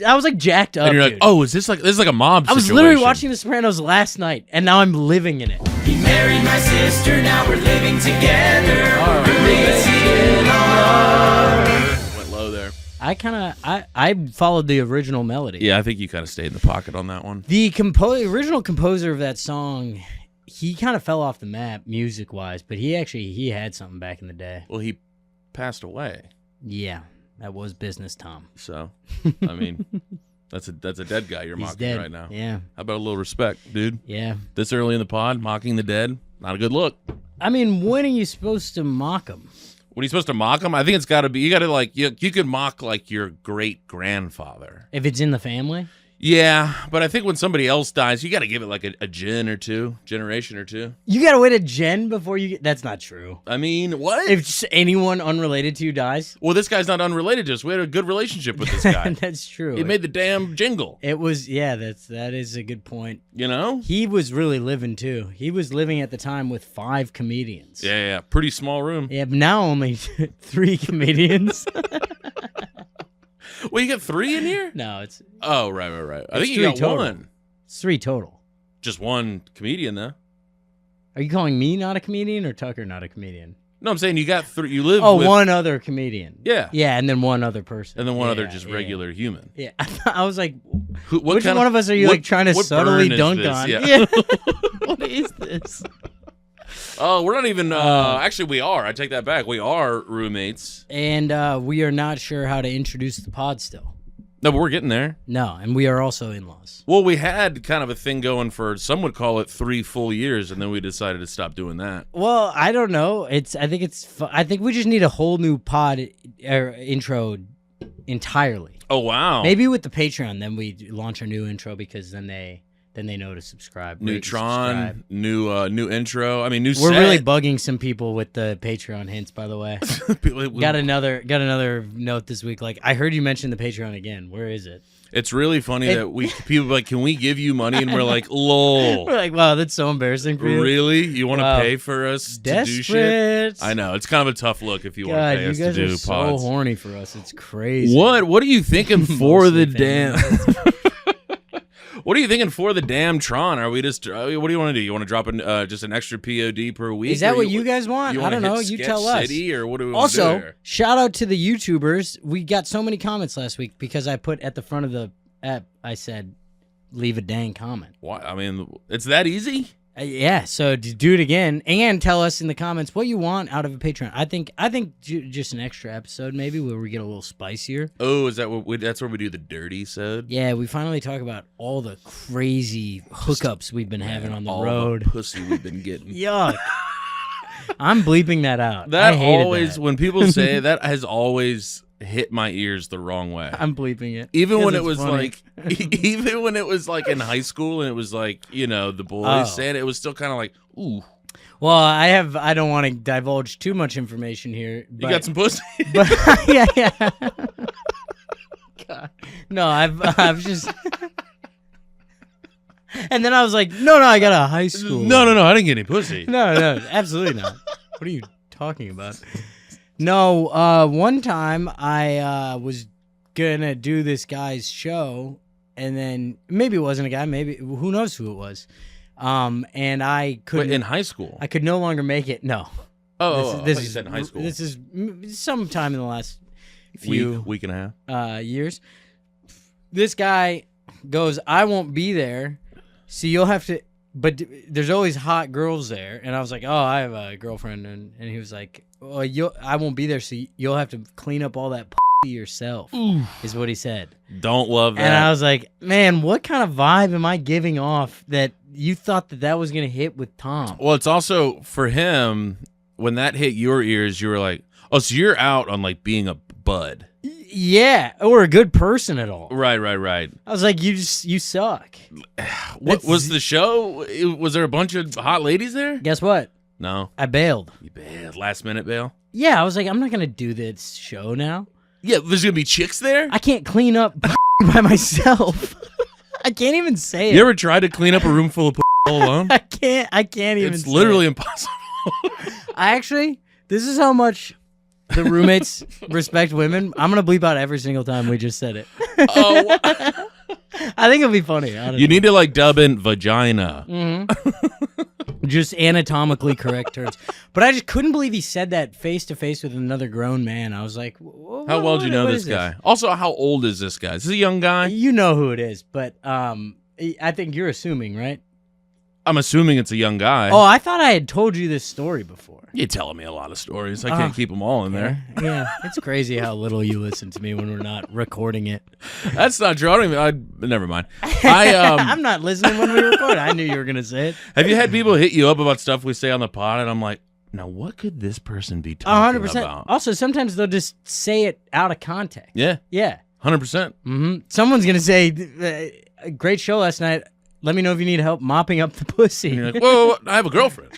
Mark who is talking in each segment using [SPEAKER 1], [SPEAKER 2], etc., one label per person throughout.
[SPEAKER 1] I was like jacked up.
[SPEAKER 2] And you're like,
[SPEAKER 1] dude.
[SPEAKER 2] oh, this is like a mob situation.
[SPEAKER 1] I was literally watching The Sopranos last night, and now I'm living in it.
[SPEAKER 3] He married my sister, now we're living together. Rommates-In-Law.
[SPEAKER 2] Went low there.
[SPEAKER 1] I followed the original melody.
[SPEAKER 2] Yeah, I think you kind of stayed in the pocket on that one.
[SPEAKER 1] The original composer of that song, he kind of fell off the map music-wise, but he had something back in the day.
[SPEAKER 2] Well, he passed away.
[SPEAKER 1] Yeah, that was business, Tom.
[SPEAKER 2] So, I mean, that's a dead guy you're
[SPEAKER 1] He's
[SPEAKER 2] mocking
[SPEAKER 1] dead.
[SPEAKER 2] right now.
[SPEAKER 1] Yeah.
[SPEAKER 2] How about a little respect, dude?
[SPEAKER 1] Yeah.
[SPEAKER 2] This early in the pod, mocking the dead, not a good look.
[SPEAKER 1] I mean, when are you supposed to mock him?
[SPEAKER 2] When are you supposed to mock him? I think it's got to be, you got to like, you could mock like your great-grandfather.
[SPEAKER 1] If it's in the family?
[SPEAKER 2] Yeah, but I think when somebody else dies, you got to give it like a generation or two.
[SPEAKER 1] You gotta wait a gen before you get... That's not true.
[SPEAKER 2] I mean, what?
[SPEAKER 1] If just anyone unrelated to you dies?
[SPEAKER 2] Well, this guy's not unrelated to us. We had a good relationship with this guy.
[SPEAKER 1] That's true.
[SPEAKER 2] He made the damn jingle.
[SPEAKER 1] It was... Yeah, that is a good point.
[SPEAKER 2] You know?
[SPEAKER 1] He was really living, too. He was living at the time with 5 comedians.
[SPEAKER 2] Yeah. Pretty small room.
[SPEAKER 1] Yeah, but now only 3 comedians.
[SPEAKER 2] Well, you got 3 in here?
[SPEAKER 1] No, it's...
[SPEAKER 2] Oh, right. I think you
[SPEAKER 1] 3
[SPEAKER 2] got
[SPEAKER 1] total.
[SPEAKER 2] 1.
[SPEAKER 1] It's 3 total.
[SPEAKER 2] Just 1 comedian, though.
[SPEAKER 1] Are you calling me not a comedian or Tucker not a comedian?
[SPEAKER 2] No, I'm saying you got 3. You live
[SPEAKER 1] Oh,
[SPEAKER 2] with...
[SPEAKER 1] one other comedian.
[SPEAKER 2] Yeah.
[SPEAKER 1] Yeah, and then one other person.
[SPEAKER 2] And then one other
[SPEAKER 1] Yeah,
[SPEAKER 2] just
[SPEAKER 1] yeah.
[SPEAKER 2] regular human.
[SPEAKER 1] Yeah, I was like,
[SPEAKER 2] What
[SPEAKER 1] which
[SPEAKER 2] kind
[SPEAKER 1] one of us are you like trying to
[SPEAKER 2] what
[SPEAKER 1] subtly
[SPEAKER 2] burn is
[SPEAKER 1] dunk
[SPEAKER 2] this?
[SPEAKER 1] on?
[SPEAKER 2] Yeah.
[SPEAKER 1] What is this?
[SPEAKER 2] Oh, we're not even... actually, we are. I take that back. We are roommates.
[SPEAKER 1] And we are not sure how to introduce the pod still.
[SPEAKER 2] No, but we're getting there.
[SPEAKER 1] No, and we are also in-laws.
[SPEAKER 2] Well, we had kind of a thing going for, some would call it 3 full years, and then we decided to stop doing that.
[SPEAKER 1] Well, I don't know. I think we just need a whole new pod intro entirely.
[SPEAKER 2] Oh, wow.
[SPEAKER 1] Maybe with the Patreon, then we launch our new intro because then they know to subscribe.
[SPEAKER 2] New
[SPEAKER 1] rate and
[SPEAKER 2] Tron,
[SPEAKER 1] subscribe.
[SPEAKER 2] new intro. I mean, new
[SPEAKER 1] We're
[SPEAKER 2] set.
[SPEAKER 1] really bugging some people with the Patreon hints, by the way. Got another note this week. Like, I heard you mention the Patreon again. Where is it?
[SPEAKER 2] It's really funny that people are like, can we give you money? And we're like, lol.
[SPEAKER 1] We're like, wow, that's so embarrassing for you.
[SPEAKER 2] Really? You want to
[SPEAKER 1] Wow.
[SPEAKER 2] pay for us to do
[SPEAKER 1] Desperate.
[SPEAKER 2] shit? I know. It's kind of a tough look if you want
[SPEAKER 1] God,
[SPEAKER 2] to pay
[SPEAKER 1] you
[SPEAKER 2] us to
[SPEAKER 1] guys
[SPEAKER 2] do
[SPEAKER 1] are so
[SPEAKER 2] pods.
[SPEAKER 1] horny for us. It's crazy.
[SPEAKER 2] What are you thinking for
[SPEAKER 1] Mostly
[SPEAKER 2] the damn...
[SPEAKER 1] family.
[SPEAKER 2] What are you thinking for the damn Tron? Are we just... what do you want to do? You want to drop just an extra POD per week?
[SPEAKER 1] Is that
[SPEAKER 2] Or
[SPEAKER 1] what you guys want? I
[SPEAKER 2] wanna
[SPEAKER 1] don't know.
[SPEAKER 2] hit
[SPEAKER 1] You
[SPEAKER 2] Sketch
[SPEAKER 1] tell us.
[SPEAKER 2] City, or what do we want to do
[SPEAKER 1] Also,
[SPEAKER 2] here?
[SPEAKER 1] shout out to the YouTubers. We got so many comments last week because I put at the front of the app, I said, leave a dang comment.
[SPEAKER 2] Why? I mean, it's that easy?
[SPEAKER 1] Yeah, so do it again and tell us in the comments what you want out of a Patreon. I think just an extra episode maybe where we get a little spicier.
[SPEAKER 2] Oh, is that that's where we do the dirty sode?
[SPEAKER 1] Yeah, we finally talk about all the crazy hookups we've been having on the
[SPEAKER 2] All
[SPEAKER 1] road.
[SPEAKER 2] the pussy we've been getting.
[SPEAKER 1] Yuck. I'm bleeping that out.
[SPEAKER 2] That
[SPEAKER 1] I hated
[SPEAKER 2] always,
[SPEAKER 1] that.
[SPEAKER 2] when people say it, that has always hit my ears the wrong way.
[SPEAKER 1] I'm bleeping it.
[SPEAKER 2] Even
[SPEAKER 1] because
[SPEAKER 2] when it
[SPEAKER 1] it's
[SPEAKER 2] was
[SPEAKER 1] funny.
[SPEAKER 2] like, even when it was like in high school and it was like, the boys saying it was still kind of like, ooh,
[SPEAKER 1] Well, I don't want to divulge too much information here. But,
[SPEAKER 2] you got some pussy.
[SPEAKER 1] But yeah. God. No, I've just. And then I was like, no, I got a high school.
[SPEAKER 2] No, I didn't get any pussy.
[SPEAKER 1] No, absolutely not. What are you talking about? No, one time I was gonna do this guy's show, and then maybe it wasn't a guy, maybe who knows who it was. And I couldn't.
[SPEAKER 2] Wait, in high school?
[SPEAKER 1] I could no longer make it. No.
[SPEAKER 2] This is in high school.
[SPEAKER 1] This is sometime in the last few
[SPEAKER 2] week and a half
[SPEAKER 1] years. This guy goes, I won't be there, so you'll have to. But there's always hot girls there, and I was like, oh, I have a girlfriend, and he was like, well, I won't be there, so you'll have to clean up all that yourself. Is what he said.
[SPEAKER 2] Don't love that.
[SPEAKER 1] And I was like, man, what kind of vibe am I giving off that you thought that was gonna hit with Tom?
[SPEAKER 2] Well, it's also for him when that hit your ears, you were like, oh, so you're out on like being a bud.
[SPEAKER 1] Yeah, or a good person at all.
[SPEAKER 2] Right.
[SPEAKER 1] I was like, you suck.
[SPEAKER 2] What was the show? Was there a bunch of hot ladies there?
[SPEAKER 1] Guess what?
[SPEAKER 2] No.
[SPEAKER 1] I bailed.
[SPEAKER 2] You bailed. Last minute bail?
[SPEAKER 1] Yeah, I was like, I'm not gonna do this show now.
[SPEAKER 2] Yeah, there's gonna be chicks there?
[SPEAKER 1] I can't clean up by myself. I can't even say it.
[SPEAKER 2] You ever tried to clean up a room full of all alone?
[SPEAKER 1] I can't even
[SPEAKER 2] It's
[SPEAKER 1] say
[SPEAKER 2] literally
[SPEAKER 1] it.
[SPEAKER 2] impossible.
[SPEAKER 1] This is how much the roommates respect women. I'm gonna bleep out every single time we just said it.
[SPEAKER 2] Oh,
[SPEAKER 1] I think it'll be funny.
[SPEAKER 2] you need to like dub in vagina.
[SPEAKER 1] Just anatomically correct terms. But I just couldn't believe he said that face to face with another grown man. I was like,
[SPEAKER 2] How well do you know this guy? Also, how old is this guy? Is this a young guy?
[SPEAKER 1] You know who it is, but I think you're assuming, right?
[SPEAKER 2] I'm assuming it's a young guy.
[SPEAKER 1] Oh, I thought I had told you this story before.
[SPEAKER 2] You're telling me a lot of stories. I can't keep them all in there.
[SPEAKER 1] Yeah, it's crazy how little you listen to me when we're not recording it.
[SPEAKER 2] That's not true. Never mind.
[SPEAKER 1] I'm not listening when we record. I knew you were gonna say it.
[SPEAKER 2] Have you had people hit you up about stuff we say on the pod, and I'm like, now what could this person be talking
[SPEAKER 1] 100%.
[SPEAKER 2] about?
[SPEAKER 1] Also, sometimes they'll just say it out of context.
[SPEAKER 2] Yeah,
[SPEAKER 1] Yeah.
[SPEAKER 2] 100%.
[SPEAKER 1] Someone's gonna say, "Great show last night. Let me know if you need help mopping up the pussy."
[SPEAKER 2] And you're like, whoa, I have a girlfriend.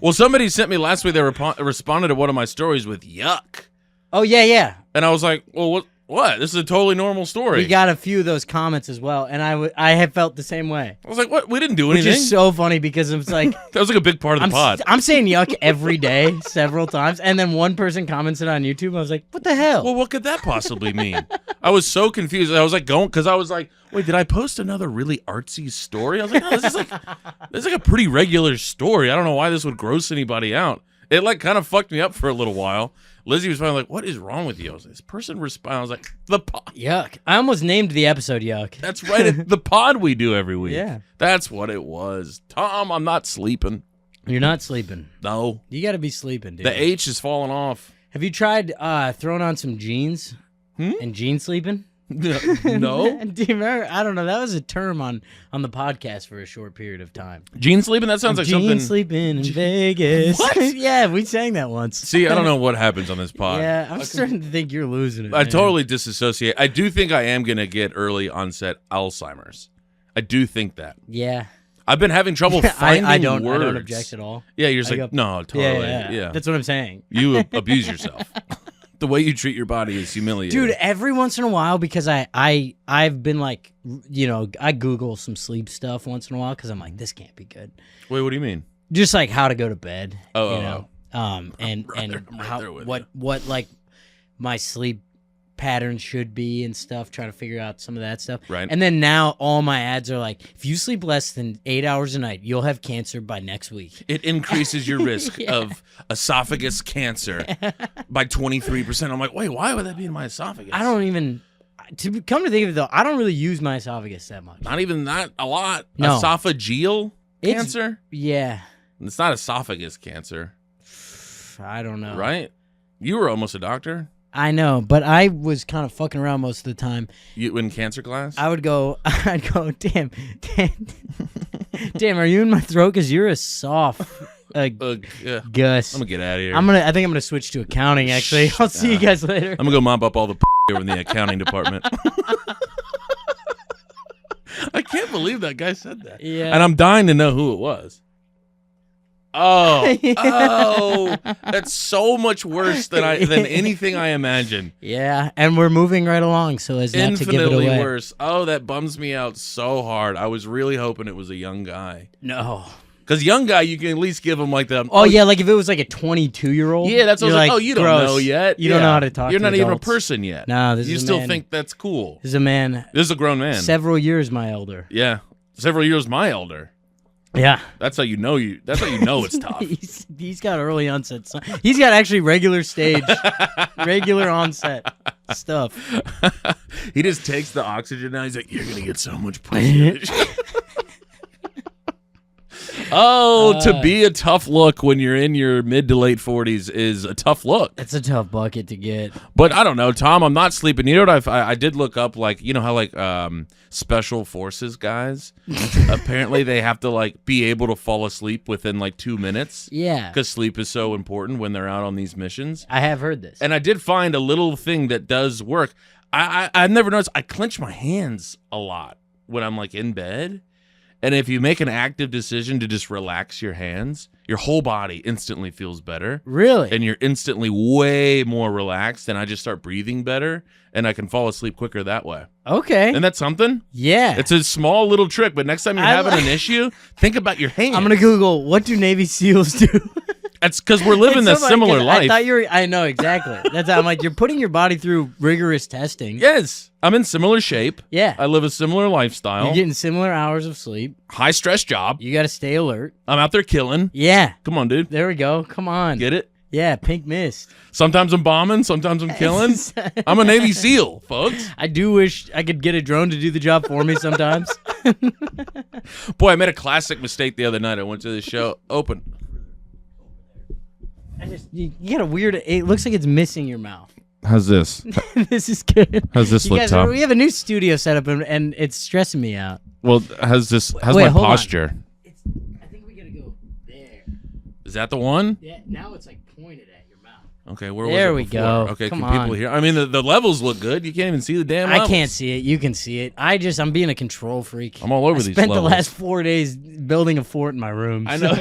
[SPEAKER 2] Well, somebody sent me last week. They responded to one of my stories with yuck,
[SPEAKER 1] Oh yeah.
[SPEAKER 2] and I was like, well, what? This is a totally normal story.
[SPEAKER 1] We got a few of those comments as well, and I have felt the same way.
[SPEAKER 2] I was like, what? We didn't do
[SPEAKER 1] Which
[SPEAKER 2] anything.
[SPEAKER 1] is so funny because it's like
[SPEAKER 2] That was like a big part of the pod.
[SPEAKER 1] I'm saying yuck every day, several times, and then one person commented on YouTube. I was like, "What the hell?"
[SPEAKER 2] Well, what could that possibly mean? I was so confused. I was like going because I was like, wait, did I post another really artsy story? I was like, no, this is like a pretty regular story. I don't know why this would gross anybody out. It like kind of fucked me up for a little while. Lizzie was finally like, what is wrong with you? I was like, this person responded. I was like, the pod.
[SPEAKER 1] Yuck. I almost named the episode Yuck.
[SPEAKER 2] That's right. The pod we do every week.
[SPEAKER 1] Yeah.
[SPEAKER 2] That's what it was. Tom, I'm not sleeping.
[SPEAKER 1] You're not sleeping.
[SPEAKER 2] No.
[SPEAKER 1] You got to be sleeping, dude.
[SPEAKER 2] The H is falling off.
[SPEAKER 1] Have you tried throwing on some jeans and jean sleeping?
[SPEAKER 2] No.
[SPEAKER 1] Do you remember? I don't know. That was a term on the podcast for a short period of time.
[SPEAKER 2] Gene sleeping? That sounds like
[SPEAKER 1] Jean
[SPEAKER 2] something.
[SPEAKER 1] sleeping in Vegas.
[SPEAKER 2] What?
[SPEAKER 1] Yeah, we sang that once.
[SPEAKER 2] See, I don't know what happens on this pod.
[SPEAKER 1] Yeah, I'm starting to think you're losing it.
[SPEAKER 2] I
[SPEAKER 1] man.
[SPEAKER 2] totally disassociate. I do think I am going to get early onset Alzheimer's. I do think that.
[SPEAKER 1] Yeah.
[SPEAKER 2] I've been having trouble finding
[SPEAKER 1] I don't
[SPEAKER 2] words.
[SPEAKER 1] object at all.
[SPEAKER 2] Yeah, you're just
[SPEAKER 1] I
[SPEAKER 2] like,
[SPEAKER 1] go-
[SPEAKER 2] no, totally. Yeah.
[SPEAKER 1] That's what I'm saying.
[SPEAKER 2] You abuse yourself. The way you treat your body is humiliating.
[SPEAKER 1] Dude, every once in a while, because I've been like, I Google some sleep stuff once in a while because I'm like, this can't be good.
[SPEAKER 2] Wait, what do you mean?
[SPEAKER 1] Just like how to go to bed.
[SPEAKER 2] Oh.
[SPEAKER 1] And how
[SPEAKER 2] there with
[SPEAKER 1] what like my sleep pattern should be and stuff, trying to figure out some of that stuff.
[SPEAKER 2] Right.
[SPEAKER 1] And then now all my ads are like, if you sleep less than 8 hours a night, you'll have cancer by next week.
[SPEAKER 2] It increases your risk of esophagus cancer by 23%. I'm like, wait, why would that be in my esophagus?
[SPEAKER 1] I don't even, to come to think of it though, I don't really use my esophagus that much.
[SPEAKER 2] Not even that a lot.
[SPEAKER 1] No.
[SPEAKER 2] Esophageal
[SPEAKER 1] It's-
[SPEAKER 2] cancer?
[SPEAKER 1] Yeah.
[SPEAKER 2] It's not esophagus cancer,
[SPEAKER 1] I don't know.
[SPEAKER 2] right? You were almost a doctor.
[SPEAKER 1] I know, but I was kind of fucking around most of the time.
[SPEAKER 2] You in cancer class?
[SPEAKER 1] I'd go, damn, are you in my throat? Because you're a soft
[SPEAKER 2] Yeah.
[SPEAKER 1] Gus.
[SPEAKER 2] I'm gonna get out of here.
[SPEAKER 1] I think I'm gonna switch to accounting. Actually, I'll see you guys later.
[SPEAKER 2] I'm gonna go mop up all the over in the accounting department. I can't believe that guy said that.
[SPEAKER 1] Yeah.
[SPEAKER 2] And I'm dying to know who it was. Oh, that's so much worse than anything I imagined.
[SPEAKER 1] Yeah, and we're moving right along, so as not to give it
[SPEAKER 2] Infinitely
[SPEAKER 1] away.
[SPEAKER 2] worse. Oh, that bums me out so hard. I was really hoping it was a young guy.
[SPEAKER 1] No.
[SPEAKER 2] Because young guy, you can at least give him like the.
[SPEAKER 1] Oh yeah, like if it was like a 22-year-old.
[SPEAKER 2] Yeah, that's what I was
[SPEAKER 1] you're
[SPEAKER 2] like. Oh, you don't
[SPEAKER 1] gross.
[SPEAKER 2] know yet.
[SPEAKER 1] You don't know how to talk.
[SPEAKER 2] You're
[SPEAKER 1] to
[SPEAKER 2] not even a
[SPEAKER 1] adults.
[SPEAKER 2] person yet.
[SPEAKER 1] No, this
[SPEAKER 2] You
[SPEAKER 1] is a
[SPEAKER 2] still
[SPEAKER 1] man.
[SPEAKER 2] think that's cool.
[SPEAKER 1] This is a man.
[SPEAKER 2] This is a grown man.
[SPEAKER 1] Several years my elder.
[SPEAKER 2] Yeah, several years my elder.
[SPEAKER 1] Yeah.
[SPEAKER 2] That's how you know you. That's how you know it's tough.
[SPEAKER 1] He's got early onset. He's got actually regular stage, regular onset stuff.
[SPEAKER 2] He just takes the oxygen now. He's like, "You're gonna get so much pussy." To be a tough look when you're in your mid to late 40s is a tough look.
[SPEAKER 1] It's a tough bucket to get.
[SPEAKER 2] But I don't know, Tom. I'm not sleeping. You know what? I did look up, like, you know how like special forces guys apparently they have to like be able to fall asleep within like 2 minutes.
[SPEAKER 1] Yeah.
[SPEAKER 2] Because sleep is so important when they're out on these missions.
[SPEAKER 1] I have heard this.
[SPEAKER 2] And I did find a little thing that does work. I've never noticed. I clench my hands a lot when I'm like in bed. And if you make an active decision to just relax your hands, your whole body instantly feels better.
[SPEAKER 1] Really?
[SPEAKER 2] And you're instantly way more relaxed, and I just start breathing better, and I can fall asleep quicker that way.
[SPEAKER 1] Okay.
[SPEAKER 2] Isn't that something?
[SPEAKER 1] Yeah.
[SPEAKER 2] It's a small little trick, but next time you're having an issue, think about your hands.
[SPEAKER 1] I'm going to Google, what do Navy SEALs do?
[SPEAKER 2] That's because we're living
[SPEAKER 1] It's
[SPEAKER 2] this
[SPEAKER 1] so funny,
[SPEAKER 2] similar
[SPEAKER 1] 'cause
[SPEAKER 2] life.
[SPEAKER 1] I thought you were. I know exactly. That's I'm like you're putting your body through rigorous testing.
[SPEAKER 2] Yes, I'm in similar shape.
[SPEAKER 1] Yeah.
[SPEAKER 2] I live a similar lifestyle.
[SPEAKER 1] You're getting similar hours of sleep.
[SPEAKER 2] High stress job.
[SPEAKER 1] You got to stay alert.
[SPEAKER 2] I'm out there killing.
[SPEAKER 1] Yeah.
[SPEAKER 2] Come on, dude.
[SPEAKER 1] There we go. Come on.
[SPEAKER 2] Get it?
[SPEAKER 1] Yeah. Pink mist.
[SPEAKER 2] Sometimes I'm bombing. Sometimes I'm killing. I'm a Navy SEAL, folks.
[SPEAKER 1] I do wish I could get a drone to do the job for me sometimes.
[SPEAKER 2] Boy, I made a classic mistake the other night. I went to the show. Open.
[SPEAKER 1] You got a weird. It looks like it's missing your mouth.
[SPEAKER 2] How's this?
[SPEAKER 1] This is good.
[SPEAKER 2] How's this
[SPEAKER 1] You
[SPEAKER 2] look,
[SPEAKER 1] guys,
[SPEAKER 2] Tom?
[SPEAKER 1] we have a new studio set up and it's stressing me out.
[SPEAKER 2] Well, how's
[SPEAKER 1] Wait,
[SPEAKER 2] my
[SPEAKER 1] hold on.
[SPEAKER 2] posture?
[SPEAKER 1] I think we gotta go there.
[SPEAKER 2] Is that the one?
[SPEAKER 1] Yeah. Now it's like pointed at your mouth.
[SPEAKER 2] Okay, where
[SPEAKER 1] There
[SPEAKER 2] was it
[SPEAKER 1] we
[SPEAKER 2] before?
[SPEAKER 1] go.
[SPEAKER 2] Okay,
[SPEAKER 1] Come
[SPEAKER 2] can people
[SPEAKER 1] on.
[SPEAKER 2] hear? I mean, the levels look good. You can't even see the damn
[SPEAKER 1] I
[SPEAKER 2] levels.
[SPEAKER 1] can't see it. You can see it. I'm being a control freak.
[SPEAKER 2] I'm all over
[SPEAKER 1] I
[SPEAKER 2] these
[SPEAKER 1] spent
[SPEAKER 2] levels.
[SPEAKER 1] the last 4 days building a fort in my room.
[SPEAKER 2] I know.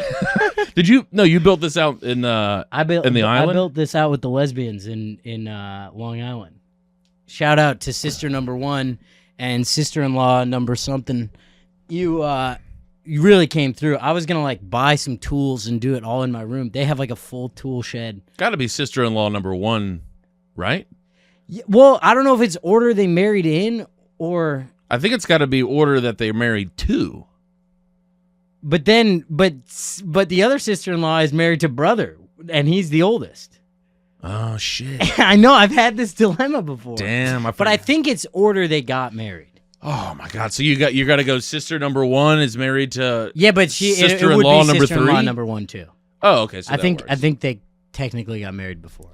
[SPEAKER 2] Did you? No, you built this out in
[SPEAKER 1] I built
[SPEAKER 2] in the island?
[SPEAKER 1] I built this out with the lesbians in Long Island. Shout out to sister number 1 and sister-in-law number something. You really came through. I was gonna like buy some tools and do it all in my room. They have like a full tool shed.
[SPEAKER 2] Got to be sister-in-law number 1, right?
[SPEAKER 1] Yeah, well, I don't know if it's order they married in or.
[SPEAKER 2] I think it's got to be order that they're married to.
[SPEAKER 1] But then, but the other sister-in-law is married to brother, and he's the oldest.
[SPEAKER 2] Oh shit!
[SPEAKER 1] I know. I've had this dilemma before.
[SPEAKER 2] Damn.
[SPEAKER 1] But I think it's order they got married.
[SPEAKER 2] Oh my god! So you got to go. Sister number 1 is married to.
[SPEAKER 1] Yeah, but it would
[SPEAKER 2] Sister-in-law
[SPEAKER 1] be
[SPEAKER 2] number
[SPEAKER 1] sister-in-law
[SPEAKER 2] 3?
[SPEAKER 1] number 1 too.
[SPEAKER 2] Oh, okay. So
[SPEAKER 1] I
[SPEAKER 2] that
[SPEAKER 1] think
[SPEAKER 2] works.
[SPEAKER 1] they technically got married before.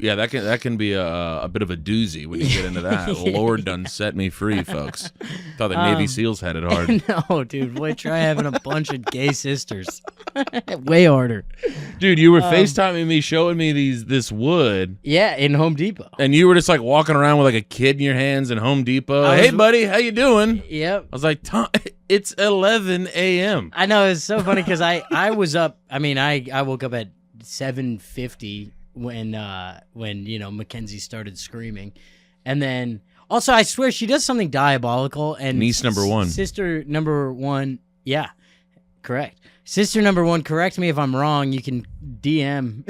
[SPEAKER 2] Yeah, that can be a bit of a doozy when you get into that. Lord done set me free, folks. Thought the Navy SEALs had it hard.
[SPEAKER 1] No, dude. Boy, try having a bunch of gay sisters. Way harder.
[SPEAKER 2] Dude, you were FaceTiming me, showing me this wood,
[SPEAKER 1] Yeah, in Home Depot.
[SPEAKER 2] and you were just like walking around with like a kid in your hands in Home Depot.
[SPEAKER 1] I
[SPEAKER 2] Hey,
[SPEAKER 1] was-
[SPEAKER 2] buddy, how you doing?
[SPEAKER 1] Yep.
[SPEAKER 2] I was like, Tom, it's 11 a.m.
[SPEAKER 1] I know, it's so funny because I was up. I mean, I woke up at 7:50 when Mackenzie started screaming, and then also I swear she does something diabolical. And
[SPEAKER 2] Niece number 1.
[SPEAKER 1] sister number 1, yeah, correct. Sister number 1, correct me if I'm wrong. You can DM,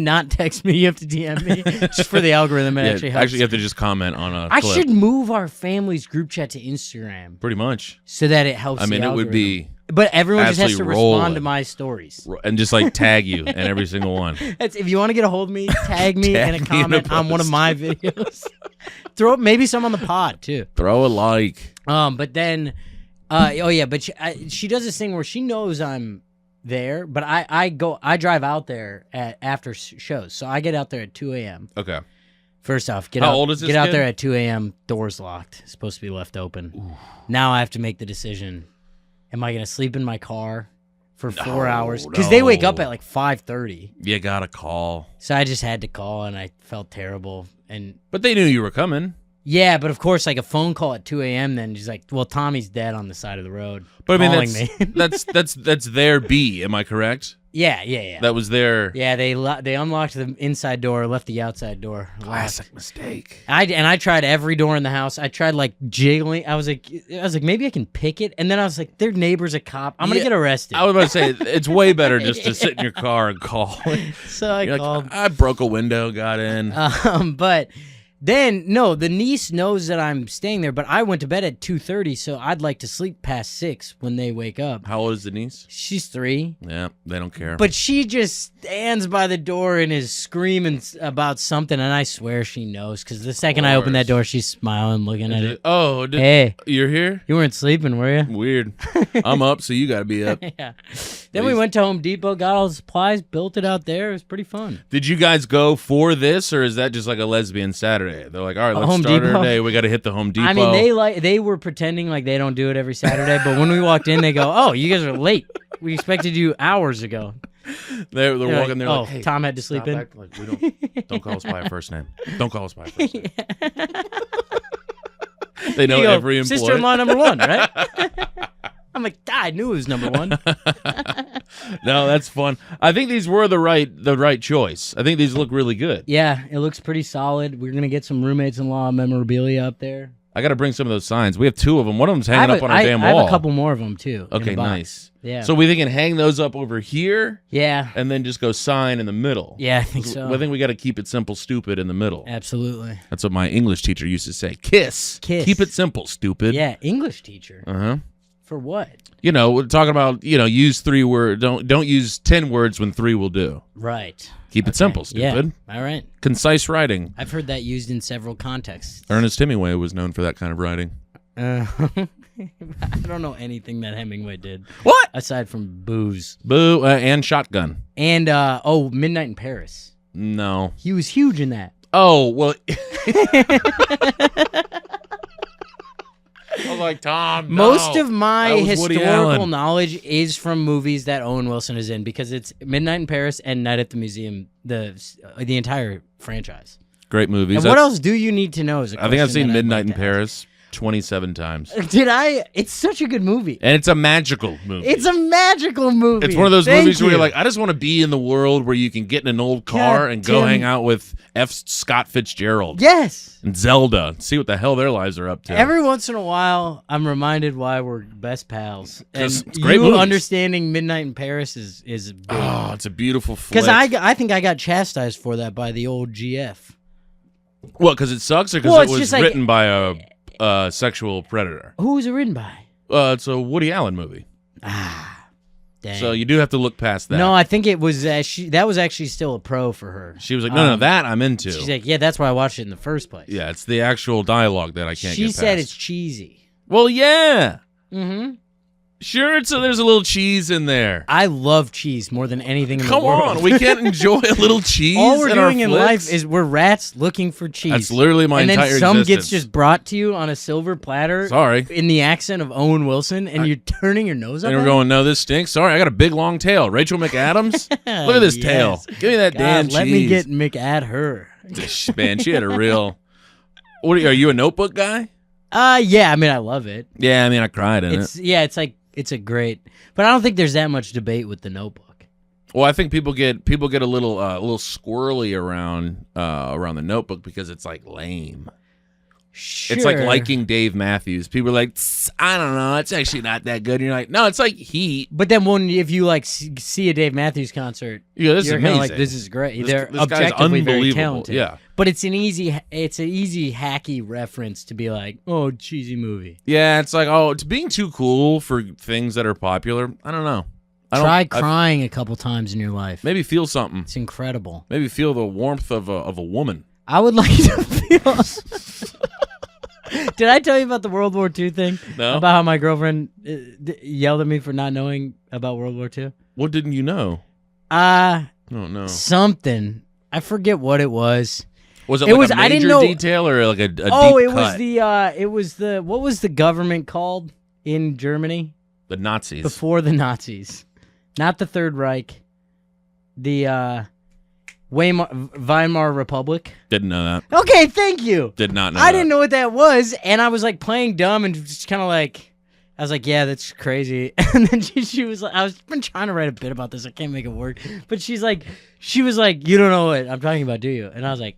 [SPEAKER 1] not text me. You have to DM me just for the algorithm. It actually helps.
[SPEAKER 2] you have to just comment on a
[SPEAKER 1] I
[SPEAKER 2] clip.
[SPEAKER 1] should move our family's group chat to Instagram
[SPEAKER 2] Pretty much.
[SPEAKER 1] so that it helps.
[SPEAKER 2] I mean,
[SPEAKER 1] the
[SPEAKER 2] it would
[SPEAKER 1] algorithm.
[SPEAKER 2] be
[SPEAKER 1] But everyone just has to
[SPEAKER 2] absolutely rolling.
[SPEAKER 1] respond to my stories.
[SPEAKER 2] and just like tag you in every single one.
[SPEAKER 1] That's, if you want to get a hold of me, tag me
[SPEAKER 2] Tag
[SPEAKER 1] in a
[SPEAKER 2] me in a
[SPEAKER 1] comment on one of
[SPEAKER 2] post.
[SPEAKER 1] my videos. Throw maybe some on the pod too.
[SPEAKER 2] Throw a like.
[SPEAKER 1] But then, but she does this thing where she knows I'm there, but I drive out there after shows, so I get out there at 2 a.m.
[SPEAKER 2] Okay.
[SPEAKER 1] First off,
[SPEAKER 2] How old is this
[SPEAKER 1] Get out
[SPEAKER 2] kid?
[SPEAKER 1] there at 2 a.m. Doors locked. It's supposed to be left open. Ooh. Now I have to make the decision. Am I going to sleep in my car for 4 hours? Because they wake up at like 5:30.
[SPEAKER 2] You got to call.
[SPEAKER 1] So I just had to call, and I felt terrible.
[SPEAKER 2] But they knew you were coming.
[SPEAKER 1] Yeah, but of course, like a phone call at 2 a.m. Then she's like, "Well, Tommy's dead on the side of the road."
[SPEAKER 2] But I mean,
[SPEAKER 1] calling me.
[SPEAKER 2] that's their B. Am I correct?
[SPEAKER 1] Yeah.
[SPEAKER 2] That was their
[SPEAKER 1] Yeah, they unlocked the inside door, left the outside door locked.
[SPEAKER 2] classic mistake.
[SPEAKER 1] I tried every door in the house. I tried like jiggling. I was like maybe I can pick it, and then I was like, their neighbor's a cop. I'm gonna
[SPEAKER 2] Yeah,
[SPEAKER 1] get arrested.
[SPEAKER 2] I was about to say it's way better just to sit in your car and call.
[SPEAKER 1] So I
[SPEAKER 2] You're
[SPEAKER 1] called.
[SPEAKER 2] like, I broke a window, got in.
[SPEAKER 1] But then no, the niece knows that I'm staying there, but I went to bed at 2:30, so I'd like to sleep past 6 when they wake up.
[SPEAKER 2] How old is the niece?
[SPEAKER 1] She's 3.
[SPEAKER 2] Yeah, they don't care.
[SPEAKER 1] But she just stands by the door and is screaming about something, and I swear she knows, because the second I open that door, she's smiling, looking at it.
[SPEAKER 2] Oh,
[SPEAKER 1] Hey,
[SPEAKER 2] you're here?
[SPEAKER 1] you weren't sleeping, were you?
[SPEAKER 2] Weird. I'm up, so you got to be up.
[SPEAKER 1] Yeah. Then we went to Home Depot, got all the supplies, built it out there. It was pretty fun.
[SPEAKER 2] Did you guys go for this, or is that just like a lesbian Saturday? They're like, all right, let's
[SPEAKER 1] Home
[SPEAKER 2] start
[SPEAKER 1] Depot?
[SPEAKER 2] our day. We got to hit the Home Depot.
[SPEAKER 1] I mean, they were pretending like they don't do it every Saturday, but when we walked in, they go, "Oh, you guys are late. We expected you hours ago."
[SPEAKER 2] They're
[SPEAKER 1] They're
[SPEAKER 2] walking there
[SPEAKER 1] "Oh,
[SPEAKER 2] like, hey,
[SPEAKER 1] Tom had to sleep
[SPEAKER 2] stop
[SPEAKER 1] in."
[SPEAKER 2] acting like we don't call us by our first name. Don't call us by our first name. They know
[SPEAKER 1] You go,
[SPEAKER 2] every employee.
[SPEAKER 1] sister-in-law number 1, right? I'm like, I knew it was number 1.
[SPEAKER 2] No, that's fun. I think these were the right choice. I think these look really good.
[SPEAKER 1] Yeah, it looks pretty solid. We're gonna get some Roommates-In-Law memorabilia up there.
[SPEAKER 2] I got to bring some of those signs. We have 2 of them. One of them's
[SPEAKER 1] I
[SPEAKER 2] hanging
[SPEAKER 1] have
[SPEAKER 2] up on our damn
[SPEAKER 1] I
[SPEAKER 2] wall.
[SPEAKER 1] have a couple more of them too. in
[SPEAKER 2] Okay,
[SPEAKER 1] the box.
[SPEAKER 2] nice.
[SPEAKER 1] Yeah.
[SPEAKER 2] So we can hang those up over here
[SPEAKER 1] Yeah.
[SPEAKER 2] and then just go sign in the middle.
[SPEAKER 1] Yeah, I think so.
[SPEAKER 2] I think we got to keep it simple, stupid in the middle.
[SPEAKER 1] Absolutely.
[SPEAKER 2] That's what my English teacher used to say. Kiss.
[SPEAKER 1] Kiss.
[SPEAKER 2] Keep it simple, stupid.
[SPEAKER 1] Yeah, English teacher.
[SPEAKER 2] Uh-huh.
[SPEAKER 1] For what?
[SPEAKER 2] You know, we're talking about, use 3 words. Don't use 10 words when 3 will do.
[SPEAKER 1] Right.
[SPEAKER 2] Keep it simple, stupid.
[SPEAKER 1] Yeah. All right.
[SPEAKER 2] Concise writing.
[SPEAKER 1] I've heard that used in several contexts.
[SPEAKER 2] Ernest Hemingway was known for that kind of writing.
[SPEAKER 1] I don't know anything that Hemingway did.
[SPEAKER 2] What?
[SPEAKER 1] Aside from booze.
[SPEAKER 2] Boo, and Shotgun.
[SPEAKER 1] And, Midnight in Paris.
[SPEAKER 2] No.
[SPEAKER 1] He was huge in that.
[SPEAKER 2] Oh, well. I was like, Tom, no.
[SPEAKER 1] Most of my
[SPEAKER 2] That was Woody
[SPEAKER 1] historical
[SPEAKER 2] Allen.
[SPEAKER 1] knowledge is from movies that Owen Wilson is in because it's Midnight in Paris and Night at the Museum, the entire franchise.
[SPEAKER 2] Great movies.
[SPEAKER 1] And what else do you need to know? Is a
[SPEAKER 2] I think I've
[SPEAKER 1] question
[SPEAKER 2] seen
[SPEAKER 1] that I'd
[SPEAKER 2] Midnight
[SPEAKER 1] like
[SPEAKER 2] in
[SPEAKER 1] to
[SPEAKER 2] Paris 27 times.
[SPEAKER 1] ask. Did I? It's such a good movie.
[SPEAKER 2] And it's a magical movie.
[SPEAKER 1] It's a magical movie.
[SPEAKER 2] It's one of those
[SPEAKER 1] Thank
[SPEAKER 2] movies where
[SPEAKER 1] you.
[SPEAKER 2] you're like, I just want to be in the world where you can get in an old car
[SPEAKER 1] God,
[SPEAKER 2] and go
[SPEAKER 1] Tim.
[SPEAKER 2] hang out with F. Scott Fitzgerald
[SPEAKER 1] Yes.
[SPEAKER 2] and Zelda and see what the hell their lives are up to.
[SPEAKER 1] Every once in a while, I'm reminded why we're best pals. And
[SPEAKER 2] 'Cause it's great
[SPEAKER 1] you
[SPEAKER 2] movies.
[SPEAKER 1] understanding Midnight in Paris is big.
[SPEAKER 2] Oh, it's a beautiful flick.
[SPEAKER 1] Because I think I got chastised for that by the old GF.
[SPEAKER 2] What, because it sucks or because
[SPEAKER 1] Well,
[SPEAKER 2] it
[SPEAKER 1] it's
[SPEAKER 2] was
[SPEAKER 1] just like-
[SPEAKER 2] written by a sexual predator?
[SPEAKER 1] Who was it written by?
[SPEAKER 2] It's a Woody Allen movie.
[SPEAKER 1] Dang.
[SPEAKER 2] So you do have to look past that.
[SPEAKER 1] No, I think it was that was actually still a pro for her.
[SPEAKER 2] She was like, no, that I'm into.
[SPEAKER 1] She's like, yeah, that's why I watched it in the first place.
[SPEAKER 2] Yeah, it's the actual dialogue that I can't
[SPEAKER 1] She
[SPEAKER 2] get past.
[SPEAKER 1] said it's cheesy.
[SPEAKER 2] Well, yeah.
[SPEAKER 1] Mm-hmm.
[SPEAKER 2] Sure, there's a little cheese in there.
[SPEAKER 1] I love cheese more than anything in
[SPEAKER 2] Come
[SPEAKER 1] the world.
[SPEAKER 2] on, we can't enjoy a little cheese.
[SPEAKER 1] All we're
[SPEAKER 2] in our
[SPEAKER 1] doing in
[SPEAKER 2] flicks?
[SPEAKER 1] life is we're rats looking for cheese.
[SPEAKER 2] That's literally my
[SPEAKER 1] and
[SPEAKER 2] entire
[SPEAKER 1] then some
[SPEAKER 2] existence.
[SPEAKER 1] gets just brought to you on a silver platter.
[SPEAKER 2] Sorry.
[SPEAKER 1] In the accent of Owen Wilson, and you're turning your nose up.
[SPEAKER 2] And we're
[SPEAKER 1] at
[SPEAKER 2] going, no, this stinks. Sorry, I got a big long tail. Rachel McAdams? Look at this
[SPEAKER 1] Yes.
[SPEAKER 2] tail. Give me that
[SPEAKER 1] God,
[SPEAKER 2] damn
[SPEAKER 1] let me
[SPEAKER 2] cheese.
[SPEAKER 1] get Mick at her.
[SPEAKER 2] Man, she had a real... What are you a Notebook guy?
[SPEAKER 1] Yeah, I mean, I love it.
[SPEAKER 2] Yeah, I mean, I cried in it.
[SPEAKER 1] It's like it's a great, but I don't think there's that much debate with the Notebook.
[SPEAKER 2] Well, I think people get a little squirrely around the Notebook because it's like lame.
[SPEAKER 1] Sure.
[SPEAKER 2] It's like liking Dave Matthews. People are like, I don't know, it's actually not that good. And you're like, no, it's like Heat.
[SPEAKER 1] But then if you like see a Dave Matthews concert,
[SPEAKER 2] Yeah, this is
[SPEAKER 1] you're kind of
[SPEAKER 2] amazing.
[SPEAKER 1] like, this is great.
[SPEAKER 2] This
[SPEAKER 1] They're
[SPEAKER 2] guy's
[SPEAKER 1] objectively very
[SPEAKER 2] unbelievable.
[SPEAKER 1] talented.
[SPEAKER 2] Yeah.
[SPEAKER 1] But it's an easy hacky reference to be like, oh, cheesy movie.
[SPEAKER 2] Yeah, it's like, oh, it's being too cool for things that are popular. I don't know.
[SPEAKER 1] Try crying a couple times in your life.
[SPEAKER 2] Maybe feel something.
[SPEAKER 1] It's incredible.
[SPEAKER 2] Maybe feel the warmth of a woman.
[SPEAKER 1] I would like to feel. Did I tell you about the World War II thing?
[SPEAKER 2] No.
[SPEAKER 1] About how my girlfriend yelled at me for not knowing about World War II?
[SPEAKER 2] What didn't you know? Oh, no.
[SPEAKER 1] Something. I forget what it was.
[SPEAKER 2] Was it
[SPEAKER 1] It
[SPEAKER 2] like
[SPEAKER 1] was-
[SPEAKER 2] a
[SPEAKER 1] I didn't
[SPEAKER 2] major
[SPEAKER 1] know-
[SPEAKER 2] detail or like a deep
[SPEAKER 1] It
[SPEAKER 2] cut?
[SPEAKER 1] was the what was the government called in Germany
[SPEAKER 2] The Nazis.
[SPEAKER 1] before the Nazis? Not the Third Reich. The Weimar Republic.
[SPEAKER 2] Didn't know that.
[SPEAKER 1] Okay, thank you.
[SPEAKER 2] Did not know
[SPEAKER 1] I
[SPEAKER 2] that.
[SPEAKER 1] didn't know what that was, and I was like playing dumb and just kind of like, I was like, yeah, that's crazy. And then she was like, been trying to write a bit about this, I can't make it work. But she was like, you don't know what I'm talking about, do you? And I was like,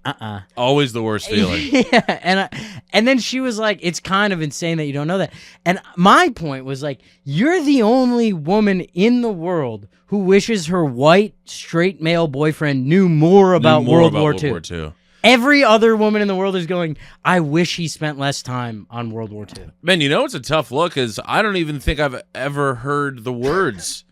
[SPEAKER 2] Always the worst feeling.
[SPEAKER 1] Yeah, and then she was like, it's kind of insane that you don't know that. And my point was like, you're the only woman in the world who wishes her white straight male boyfriend knew more about World War II. Every other woman in the world is going, I wish he spent less time on World War II.
[SPEAKER 2] Man, you know it's a tough look is I don't even think I've ever heard the words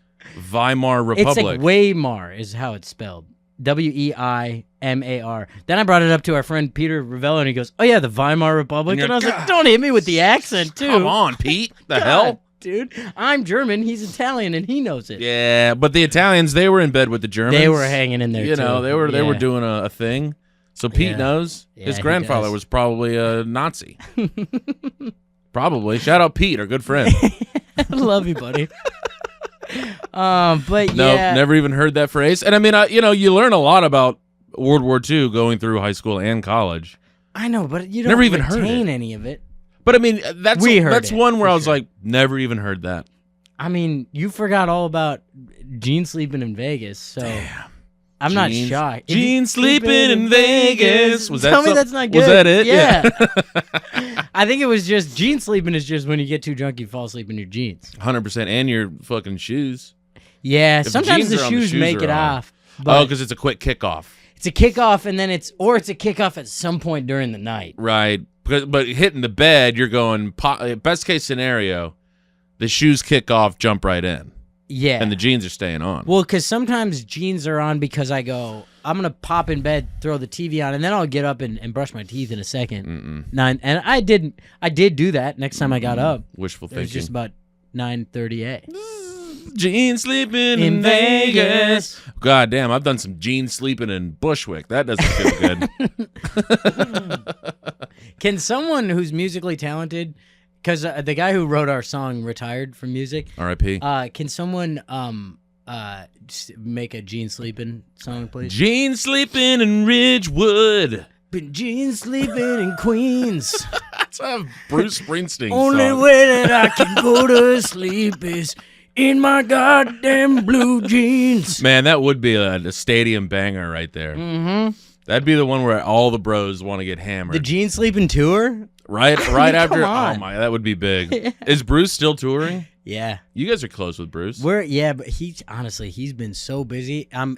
[SPEAKER 2] Weimar Republic.
[SPEAKER 1] It's like Weimar is how it's spelled. Weimar. Then I brought it up to our friend Peter Ravello, and he goes, oh yeah, the Weimar Republic.
[SPEAKER 2] And
[SPEAKER 1] And I was
[SPEAKER 2] you're,
[SPEAKER 1] like, don't hit me with the accent, too.
[SPEAKER 2] Come on, Pete. The
[SPEAKER 1] God,
[SPEAKER 2] hell?
[SPEAKER 1] dude. I'm German, he's Italian, and he knows it.
[SPEAKER 2] Yeah, but the Italians, they were in bed with the Germans.
[SPEAKER 1] They were hanging in there,
[SPEAKER 2] You
[SPEAKER 1] too.
[SPEAKER 2] know, they were
[SPEAKER 1] Yeah.
[SPEAKER 2] doing a thing. So Pete
[SPEAKER 1] Yeah.
[SPEAKER 2] knows.
[SPEAKER 1] Yeah,
[SPEAKER 2] His
[SPEAKER 1] he
[SPEAKER 2] grandfather
[SPEAKER 1] does.
[SPEAKER 2] was probably a Nazi. Probably. Shout out Pete, our good friend.
[SPEAKER 1] I love you, buddy. But
[SPEAKER 2] No,
[SPEAKER 1] yeah.
[SPEAKER 2] never even heard that phrase. And I mean, you learn a lot about World War II going through high school and college.
[SPEAKER 1] I know, but you don't
[SPEAKER 2] Never even heard
[SPEAKER 1] retain
[SPEAKER 2] it.
[SPEAKER 1] any of it.
[SPEAKER 2] But I mean, that's
[SPEAKER 1] We heard it,
[SPEAKER 2] one where
[SPEAKER 1] for
[SPEAKER 2] I was
[SPEAKER 1] sure.
[SPEAKER 2] like, never even heard that.
[SPEAKER 1] I mean, you forgot all about Gene sleeping in Vegas, so I'm not
[SPEAKER 2] Gene-
[SPEAKER 1] shocked.
[SPEAKER 2] Gene sleeping in Vegas. Was that
[SPEAKER 1] Tell me
[SPEAKER 2] some-
[SPEAKER 1] that's not good.
[SPEAKER 2] Was that it?
[SPEAKER 1] Yeah. I think it was just jeans sleeping is just when you get too drunk, you fall asleep in your jeans.
[SPEAKER 2] 100%, and your fucking shoes.
[SPEAKER 1] Yeah,
[SPEAKER 2] If the
[SPEAKER 1] sometimes
[SPEAKER 2] jeans
[SPEAKER 1] the
[SPEAKER 2] are on, the
[SPEAKER 1] shoes
[SPEAKER 2] shoes
[SPEAKER 1] make
[SPEAKER 2] are
[SPEAKER 1] it
[SPEAKER 2] on.
[SPEAKER 1] off. But
[SPEAKER 2] Because it's a quick kickoff.
[SPEAKER 1] it's a kickoff, and then it's a kickoff at some point during the night.
[SPEAKER 2] Right. But hitting the bed, you're going, best case scenario, the shoes kick off, jump right in.
[SPEAKER 1] Yeah.
[SPEAKER 2] And the jeans are staying on.
[SPEAKER 1] Well, because sometimes jeans are on because I go, I'm going to pop in bed, throw the TV on, and then I'll get up and brush my teeth in a second. And I did do that next time I got up.
[SPEAKER 2] Wishful
[SPEAKER 1] It was
[SPEAKER 2] thinking.
[SPEAKER 1] just about 9:30 a.
[SPEAKER 2] Jean sleeping in Vegas. God damn, I've done some jean sleeping in Bushwick. That doesn't feel good.
[SPEAKER 1] Can someone who's musically talented, because the guy who wrote our song retired from music,
[SPEAKER 2] R.I.P.
[SPEAKER 1] Can someone make a Gene Sleepin' song, please?
[SPEAKER 2] Jean sleeping in Ridgewood.
[SPEAKER 1] Been Gene sleeping in Queens.
[SPEAKER 2] That's a Bruce Springsteen
[SPEAKER 1] Only
[SPEAKER 2] song.
[SPEAKER 1] way that I can go to sleep is in my goddamn blue jeans.
[SPEAKER 2] Man, that would be a stadium banger right there.
[SPEAKER 1] Mm-hmm.
[SPEAKER 2] That'd be the one where all the bros want to get hammered.
[SPEAKER 1] The Gene Sleepin' tour?
[SPEAKER 2] right after.
[SPEAKER 1] come on.
[SPEAKER 2] Oh my, that would be big. Is Bruce still touring?
[SPEAKER 1] Yeah.
[SPEAKER 2] You guys are close with Bruce.
[SPEAKER 1] But he's been so busy. I'm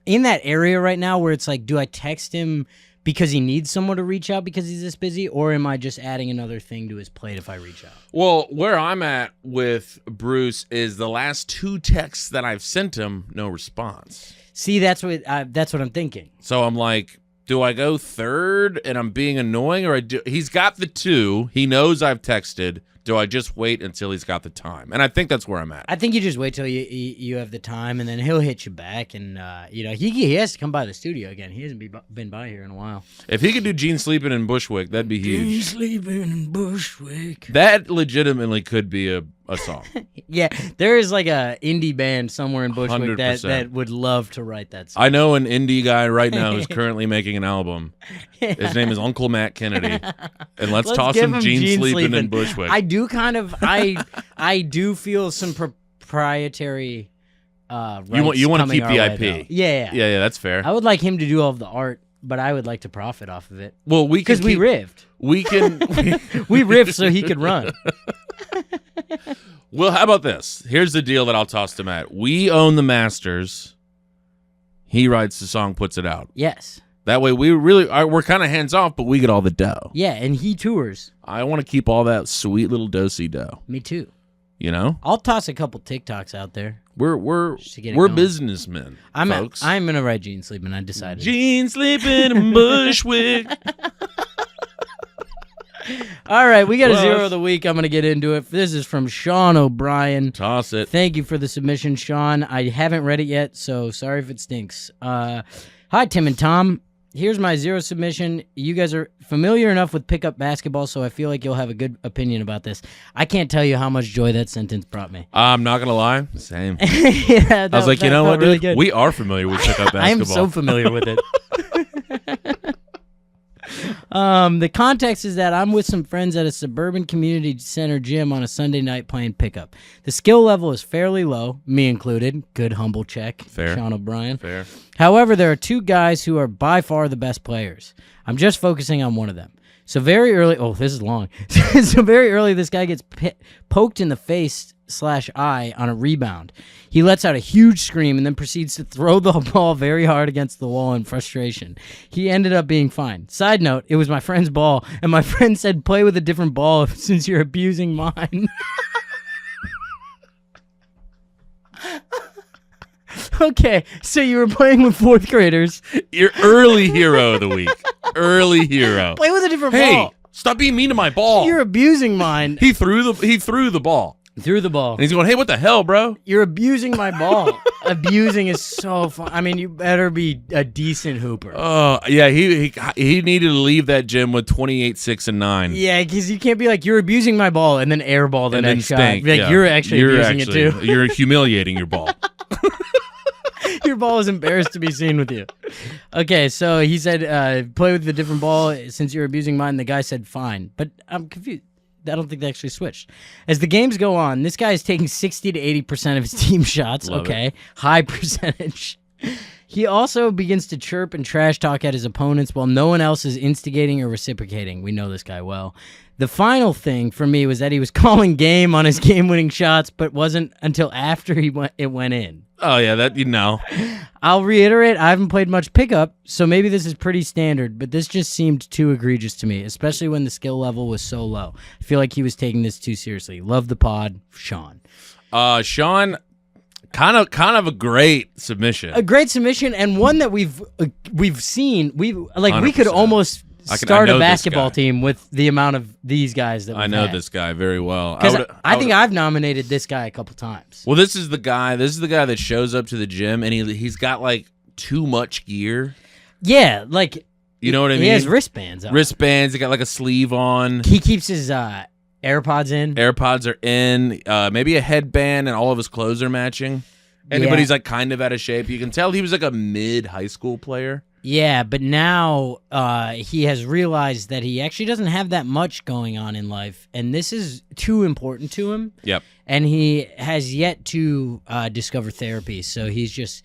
[SPEAKER 1] in that area right now where it's like, do I text him because he needs someone to reach out because he's this busy, or am I just adding another thing to his plate if I reach out?
[SPEAKER 2] Well, where I'm at with Bruce is the last 2 texts that I've sent him, no response.
[SPEAKER 1] See, that's what I'm thinking.
[SPEAKER 2] So I'm like, do I go third and I'm being annoying, or he's got the 2. He knows I've texted. Do I just wait until he's got the time? And I think that's where I'm at.
[SPEAKER 1] I think you just wait till you have the time, and then he'll hit you back. And he has to come by the studio again. He hasn't been by here in a while.
[SPEAKER 2] If he could do Gene sleeping in Bushwick, that'd be huge.
[SPEAKER 1] Gene sleeping in Bushwick.
[SPEAKER 2] That legitimately could be a song.
[SPEAKER 1] Yeah, there is like a indie band somewhere in Bushwick
[SPEAKER 2] 100%.
[SPEAKER 1] that would love to write that song.
[SPEAKER 2] I know an indie guy right now who's currently making an album. His name is Uncle Matt Kennedy. And let's toss
[SPEAKER 1] give
[SPEAKER 2] him
[SPEAKER 1] him
[SPEAKER 2] Gene sleeping in
[SPEAKER 1] Sleepin'.
[SPEAKER 2] Bushwick.
[SPEAKER 1] I do kind of I do feel some proprietary rights
[SPEAKER 2] you want to
[SPEAKER 1] coming
[SPEAKER 2] keep
[SPEAKER 1] our
[SPEAKER 2] the
[SPEAKER 1] way,
[SPEAKER 2] IP.
[SPEAKER 1] though. Yeah.
[SPEAKER 2] Yeah, that's fair.
[SPEAKER 1] I would like him to do all of the art, but I would like to profit off of it.
[SPEAKER 2] Well, we can
[SPEAKER 1] Because we riffed.
[SPEAKER 2] We can.
[SPEAKER 1] We riffed so he could run.
[SPEAKER 2] Well, how about this? Here's the deal that I'll toss to Matt. We own the masters. He writes the song, puts it out.
[SPEAKER 1] Yes.
[SPEAKER 2] That way, we're kind of hands off, but we get all the dough.
[SPEAKER 1] Yeah, and he tours.
[SPEAKER 2] I want to keep all that sweet little dosey dough.
[SPEAKER 1] Me too.
[SPEAKER 2] You know,
[SPEAKER 1] I'll toss a couple TikToks out there.
[SPEAKER 2] we're
[SPEAKER 1] Just to get it
[SPEAKER 2] we're
[SPEAKER 1] going.
[SPEAKER 2] businessmen, folks.
[SPEAKER 1] I'm gonna write Gene Sleepin'. I decided.
[SPEAKER 2] Gene sleeping in Bushwick.
[SPEAKER 1] All right, we got a
[SPEAKER 2] Well,
[SPEAKER 1] zero of the week. I'm gonna get into it. This is from Sean O'Brien.
[SPEAKER 2] Toss it.
[SPEAKER 1] Thank you for the submission, Sean. I haven't read it yet, so sorry if it stinks. Hi, Tim and Tom. Here's my zero submission. You guys are familiar enough with pickup basketball, so I feel like you'll have a good opinion about this. I can't tell you how much joy that sentence brought me.
[SPEAKER 2] I'm not gonna lie. Same.
[SPEAKER 1] Yeah,
[SPEAKER 2] I was like, you know what,
[SPEAKER 1] really
[SPEAKER 2] dude? We are familiar with pickup basketball.
[SPEAKER 1] I am so familiar with it. The context is that I'm with some friends at a suburban community center gym on a Sunday night playing pickup. The skill level is fairly low, me included. Good humble check,
[SPEAKER 2] Fair.
[SPEAKER 1] Sean O'Brien.
[SPEAKER 2] Fair.
[SPEAKER 1] However, there are 2 guys who are by far the best players. I'm just focusing on one of them. So very early, this is long. So very early, this guy gets poked in the face/eye on a rebound. He lets out a huge scream and then proceeds to throw the ball very hard against the wall in frustration. He ended up being fine. Side note, it was my friend's ball, and my friend said, play with a different ball since you're abusing mine. Okay, so you were playing with 4th graders.
[SPEAKER 2] Your early hero of the week. Early hero.
[SPEAKER 1] Play with a different
[SPEAKER 2] Hey,
[SPEAKER 1] ball.
[SPEAKER 2] stop being mean to my ball.
[SPEAKER 1] You're abusing mine.
[SPEAKER 2] He threw the ball.
[SPEAKER 1] Threw the ball.
[SPEAKER 2] And he's going, hey, what the hell, bro?
[SPEAKER 1] You're abusing my ball. Abusing is so fun. I mean, you better be a decent hooper.
[SPEAKER 2] Oh, yeah, he needed to leave that gym with 28, 6, and 9.
[SPEAKER 1] Yeah, because you can't be like, you're abusing my ball and then airball the
[SPEAKER 2] And
[SPEAKER 1] next
[SPEAKER 2] then
[SPEAKER 1] shot.
[SPEAKER 2] stink.
[SPEAKER 1] Be like,
[SPEAKER 2] Yeah.
[SPEAKER 1] you're actually abusing it too.
[SPEAKER 2] You're humiliating your ball.
[SPEAKER 1] Your ball is embarrassed to be seen with you. Okay, so he said, play with a different ball since you're abusing mine. The guy said, fine. But I'm confused. I don't think they actually switched. As the games go on, this guy is taking 60 to 80% of his team shots.
[SPEAKER 2] Love
[SPEAKER 1] okay, high percentage. He also begins to chirp and trash talk at his opponents while no one else is instigating or reciprocating. We know this guy well. The final thing for me was that he was calling game on his game-winning shots, but wasn't until after it went in.
[SPEAKER 2] Oh, yeah, that,
[SPEAKER 1] I'll reiterate, I haven't played much pickup, so maybe this is pretty standard, but this just seemed too egregious to me, especially when the skill level was so low. I feel like he was taking this too seriously. Love the pod, Sean.
[SPEAKER 2] Sean, kind of a great submission.
[SPEAKER 1] A great submission, and one that we've seen. We could
[SPEAKER 2] 100%.
[SPEAKER 1] almost
[SPEAKER 2] I
[SPEAKER 1] start
[SPEAKER 2] know
[SPEAKER 1] a
[SPEAKER 2] this
[SPEAKER 1] basketball
[SPEAKER 2] guy.
[SPEAKER 1] team with the amount of these guys that we've
[SPEAKER 2] I know
[SPEAKER 1] had.
[SPEAKER 2] this guy very well.
[SPEAKER 1] Because I think I've nominated this guy a couple times.
[SPEAKER 2] Well, this is the guy that shows up to the gym and he's got like too much gear.
[SPEAKER 1] Yeah, like
[SPEAKER 2] You know what I mean?
[SPEAKER 1] he has wristbands on.
[SPEAKER 2] Wristbands. He got like a sleeve on.
[SPEAKER 1] He keeps his AirPods in.
[SPEAKER 2] AirPods are in. Maybe a headband, and all of his clothes are matching. Anybody's like kind of out of shape. You can tell he was like a mid high school player.
[SPEAKER 1] Yeah, but now he has realized that he actually doesn't have that much going on in life, and this is too important to him.
[SPEAKER 2] Yep.
[SPEAKER 1] And he has yet to discover therapy, so he's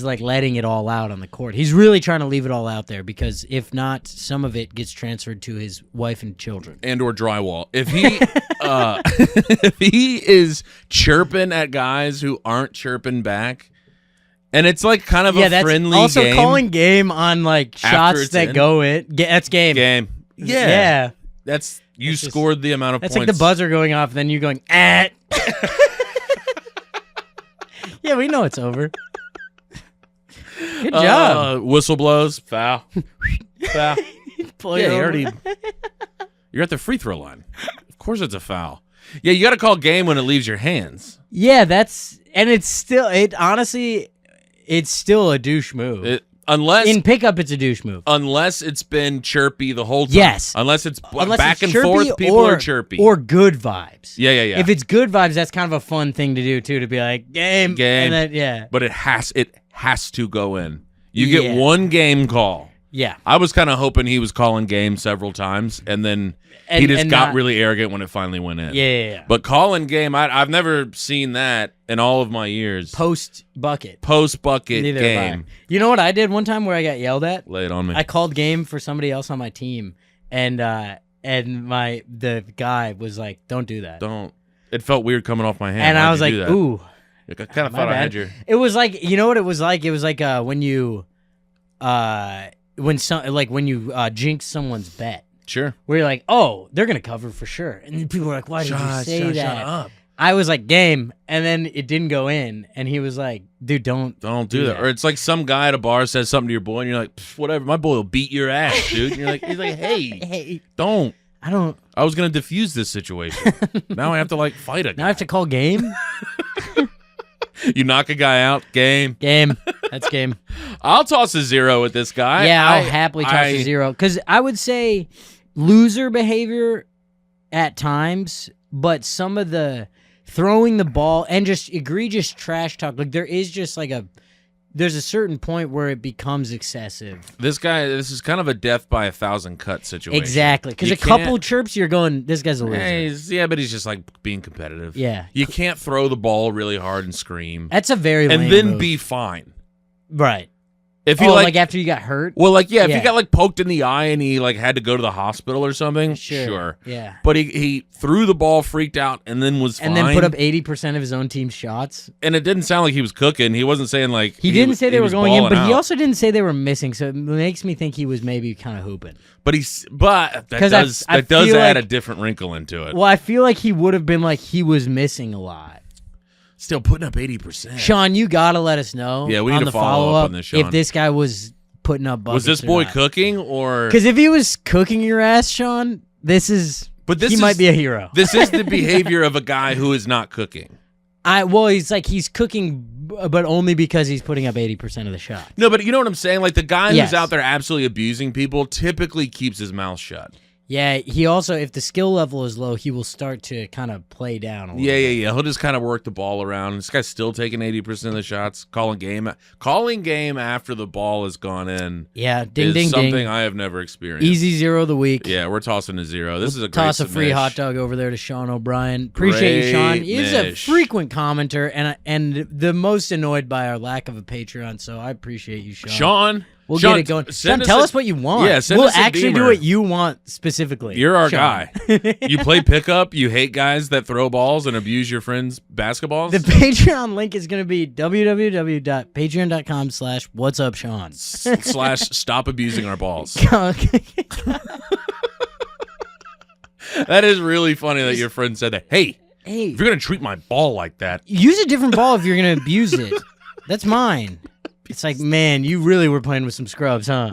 [SPEAKER 1] like letting it all out on the court. He's really trying to leave it all out there, because if not, some of it gets transferred to his wife and children.
[SPEAKER 2] And or drywall. If he if he is chirping at guys who aren't chirping back, and it's like kind of a
[SPEAKER 1] that's
[SPEAKER 2] friendly
[SPEAKER 1] also
[SPEAKER 2] game.
[SPEAKER 1] calling game on like
[SPEAKER 2] After
[SPEAKER 1] shots
[SPEAKER 2] it's
[SPEAKER 1] that
[SPEAKER 2] in.
[SPEAKER 1] go in. That's game.
[SPEAKER 2] Game.
[SPEAKER 1] Yeah.
[SPEAKER 2] That's you
[SPEAKER 1] It's just-
[SPEAKER 2] scored the amount of
[SPEAKER 1] That's
[SPEAKER 2] points.
[SPEAKER 1] like the buzzer going off, then you going, eh. Yeah, we know it's over. Good job.
[SPEAKER 2] Whistle blows. Foul. Foul.
[SPEAKER 1] Play
[SPEAKER 2] Yeah,
[SPEAKER 1] over.
[SPEAKER 2] you're at the free throw line. Of course it's a foul. Yeah, you got to call game when it leaves your hands.
[SPEAKER 1] Yeah, honestly, it's still a douche move.
[SPEAKER 2] Unless
[SPEAKER 1] In pickup, it's a douche move.
[SPEAKER 2] unless it's been chirpy the whole time.
[SPEAKER 1] Yes.
[SPEAKER 2] Unless it's
[SPEAKER 1] Unless
[SPEAKER 2] back
[SPEAKER 1] it's
[SPEAKER 2] and
[SPEAKER 1] chirpy
[SPEAKER 2] forth, people are chirpy.
[SPEAKER 1] Or good vibes.
[SPEAKER 2] Yeah.
[SPEAKER 1] If it's good vibes, that's kind of a fun thing to do, too, to be like, game. And then, yeah.
[SPEAKER 2] But it has to go in. You get
[SPEAKER 1] Yeah.
[SPEAKER 2] one game call.
[SPEAKER 1] Yeah.
[SPEAKER 2] I was kind of hoping he was calling game several times, and then he just
[SPEAKER 1] and
[SPEAKER 2] got
[SPEAKER 1] not-
[SPEAKER 2] really arrogant when it finally went in.
[SPEAKER 1] Yeah.
[SPEAKER 2] But calling game, I've never seen that in all of my years.
[SPEAKER 1] Post bucket.
[SPEAKER 2] Post bucket
[SPEAKER 1] Neither have I.
[SPEAKER 2] game.
[SPEAKER 1] You know what I did one time where I got yelled at?
[SPEAKER 2] Lay it on me.
[SPEAKER 1] I called game for somebody else on my team, and the guy was like, "Don't do that."
[SPEAKER 2] Don't. It felt weird coming off my hand.
[SPEAKER 1] And I
[SPEAKER 2] Why'd
[SPEAKER 1] was
[SPEAKER 2] you
[SPEAKER 1] like,
[SPEAKER 2] do that?
[SPEAKER 1] "Ooh."
[SPEAKER 2] I kind of
[SPEAKER 1] My
[SPEAKER 2] thought I
[SPEAKER 1] bad.
[SPEAKER 2] had your.
[SPEAKER 1] It was like, you know what it was like? It was like when you jinx someone's bet.
[SPEAKER 2] Sure.
[SPEAKER 1] Where you're like, "Oh, they're gonna cover for sure," and then people were like, "Why did you say that?"
[SPEAKER 2] Shut up.
[SPEAKER 1] I was like, "Game," and then it didn't go in, and he was like, "Dude, don't
[SPEAKER 2] Do that. Or it's like some guy at a bar says something to your boy, and you're like, whatever, my boy will beat your ass, dude. And he's like, hey,
[SPEAKER 1] Hey,
[SPEAKER 2] don't.
[SPEAKER 1] I don't.
[SPEAKER 2] I was going to diffuse this situation. Now I have to like fight a guy.
[SPEAKER 1] Now I have to call game.
[SPEAKER 2] You knock a guy out, game.
[SPEAKER 1] Game. That's game.
[SPEAKER 2] I'll toss a 0 with this guy.
[SPEAKER 1] Yeah, I'll happily toss a 0. Because I would say loser behavior at times, but some of the throwing the ball and just egregious trash talk, like there's a certain point where it becomes excessive.
[SPEAKER 2] This is kind of a death by 1,000 cut situation.
[SPEAKER 1] Exactly. Because
[SPEAKER 2] You
[SPEAKER 1] a couple
[SPEAKER 2] can't-
[SPEAKER 1] chirps, you're going, this guy's a loser.
[SPEAKER 2] Yeah, but he's just like being competitive.
[SPEAKER 1] Yeah.
[SPEAKER 2] You can't throw the ball really hard and scream.
[SPEAKER 1] That's a very
[SPEAKER 2] And
[SPEAKER 1] lame
[SPEAKER 2] then
[SPEAKER 1] move.
[SPEAKER 2] be fine.
[SPEAKER 1] Right.
[SPEAKER 2] If you
[SPEAKER 1] like after you got hurt?
[SPEAKER 2] well, like, yeah, if
[SPEAKER 1] Yeah.
[SPEAKER 2] you got like poked in the eye and he like had to go to the hospital or something, sure.
[SPEAKER 1] Yeah.
[SPEAKER 2] But he threw the ball, freaked out, and then was fine.
[SPEAKER 1] And then put up 80% of his own team's shots.
[SPEAKER 2] And it didn't sound like he was cooking. He wasn't saying like
[SPEAKER 1] He didn't say they were
[SPEAKER 2] was
[SPEAKER 1] going in,
[SPEAKER 2] balling
[SPEAKER 1] but he
[SPEAKER 2] out.
[SPEAKER 1] also didn't say they were missing, so it makes me think he was maybe kind of hooping.
[SPEAKER 2] But that
[SPEAKER 1] 'Cause
[SPEAKER 2] does
[SPEAKER 1] I
[SPEAKER 2] that does
[SPEAKER 1] feel
[SPEAKER 2] add
[SPEAKER 1] like-
[SPEAKER 2] a different wrinkle into it.
[SPEAKER 1] Well, I feel like he would have been like he was missing a lot.
[SPEAKER 2] Still putting up 80%.
[SPEAKER 1] Sean, you gotta let us know.
[SPEAKER 2] Yeah, we
[SPEAKER 1] on
[SPEAKER 2] need to
[SPEAKER 1] the
[SPEAKER 2] follow up on this, Sean.
[SPEAKER 1] if this guy was putting up buckets.
[SPEAKER 2] Was this boy cooking or?
[SPEAKER 1] Because if he was cooking your ass, Sean, this
[SPEAKER 2] But
[SPEAKER 1] he might be a hero.
[SPEAKER 2] This is the behavior of a guy who is not cooking.
[SPEAKER 1] He's cooking, but only because he's putting up 80% of the shot.
[SPEAKER 2] No, but you know what I'm saying? Like the guy
[SPEAKER 1] Yes.
[SPEAKER 2] who's out there absolutely abusing people typically keeps his mouth shut.
[SPEAKER 1] Yeah, he also, if the skill level is low, he will start to kind of play down a little bit.
[SPEAKER 2] Yeah. He'll just kind of work the ball around. This guy's still taking 80% of the shots. Calling game after the ball has gone in.
[SPEAKER 1] Yeah, ding,
[SPEAKER 2] is
[SPEAKER 1] ding,
[SPEAKER 2] something
[SPEAKER 1] ding.
[SPEAKER 2] I have never experienced.
[SPEAKER 1] Easy 0 of the week.
[SPEAKER 2] Yeah, we're tossing a 0. This is a great
[SPEAKER 1] Toss a free
[SPEAKER 2] submish.
[SPEAKER 1] hot dog over there to Sean O'Brien. Appreciate you, Sean. He's a
[SPEAKER 2] mish.
[SPEAKER 1] frequent commenter and the most annoyed by our lack of a Patreon, so I appreciate you, Sean.
[SPEAKER 2] Sean,
[SPEAKER 1] We'll
[SPEAKER 2] Sean,
[SPEAKER 1] get it going. Sean,
[SPEAKER 2] send
[SPEAKER 1] tell
[SPEAKER 2] a-
[SPEAKER 1] us what you want.
[SPEAKER 2] Yeah, send
[SPEAKER 1] we'll
[SPEAKER 2] us a
[SPEAKER 1] actually do
[SPEAKER 2] Beamer.
[SPEAKER 1] what you want specifically.
[SPEAKER 2] You're our
[SPEAKER 1] Sean.
[SPEAKER 2] guy. You play pickup. You hate guys that throw balls and abuse your friends' basketballs.
[SPEAKER 1] The Patreon link is going to be www.patreon.com/whatsupsean.
[SPEAKER 2] / stop abusing our balls. That is really funny that your friend said that. Hey,
[SPEAKER 1] Hey,
[SPEAKER 2] if you're gonna treat my ball like that,
[SPEAKER 1] use a different ball if you're going to abuse it. That's mine. It's like, man, you really were playing with some scrubs, huh?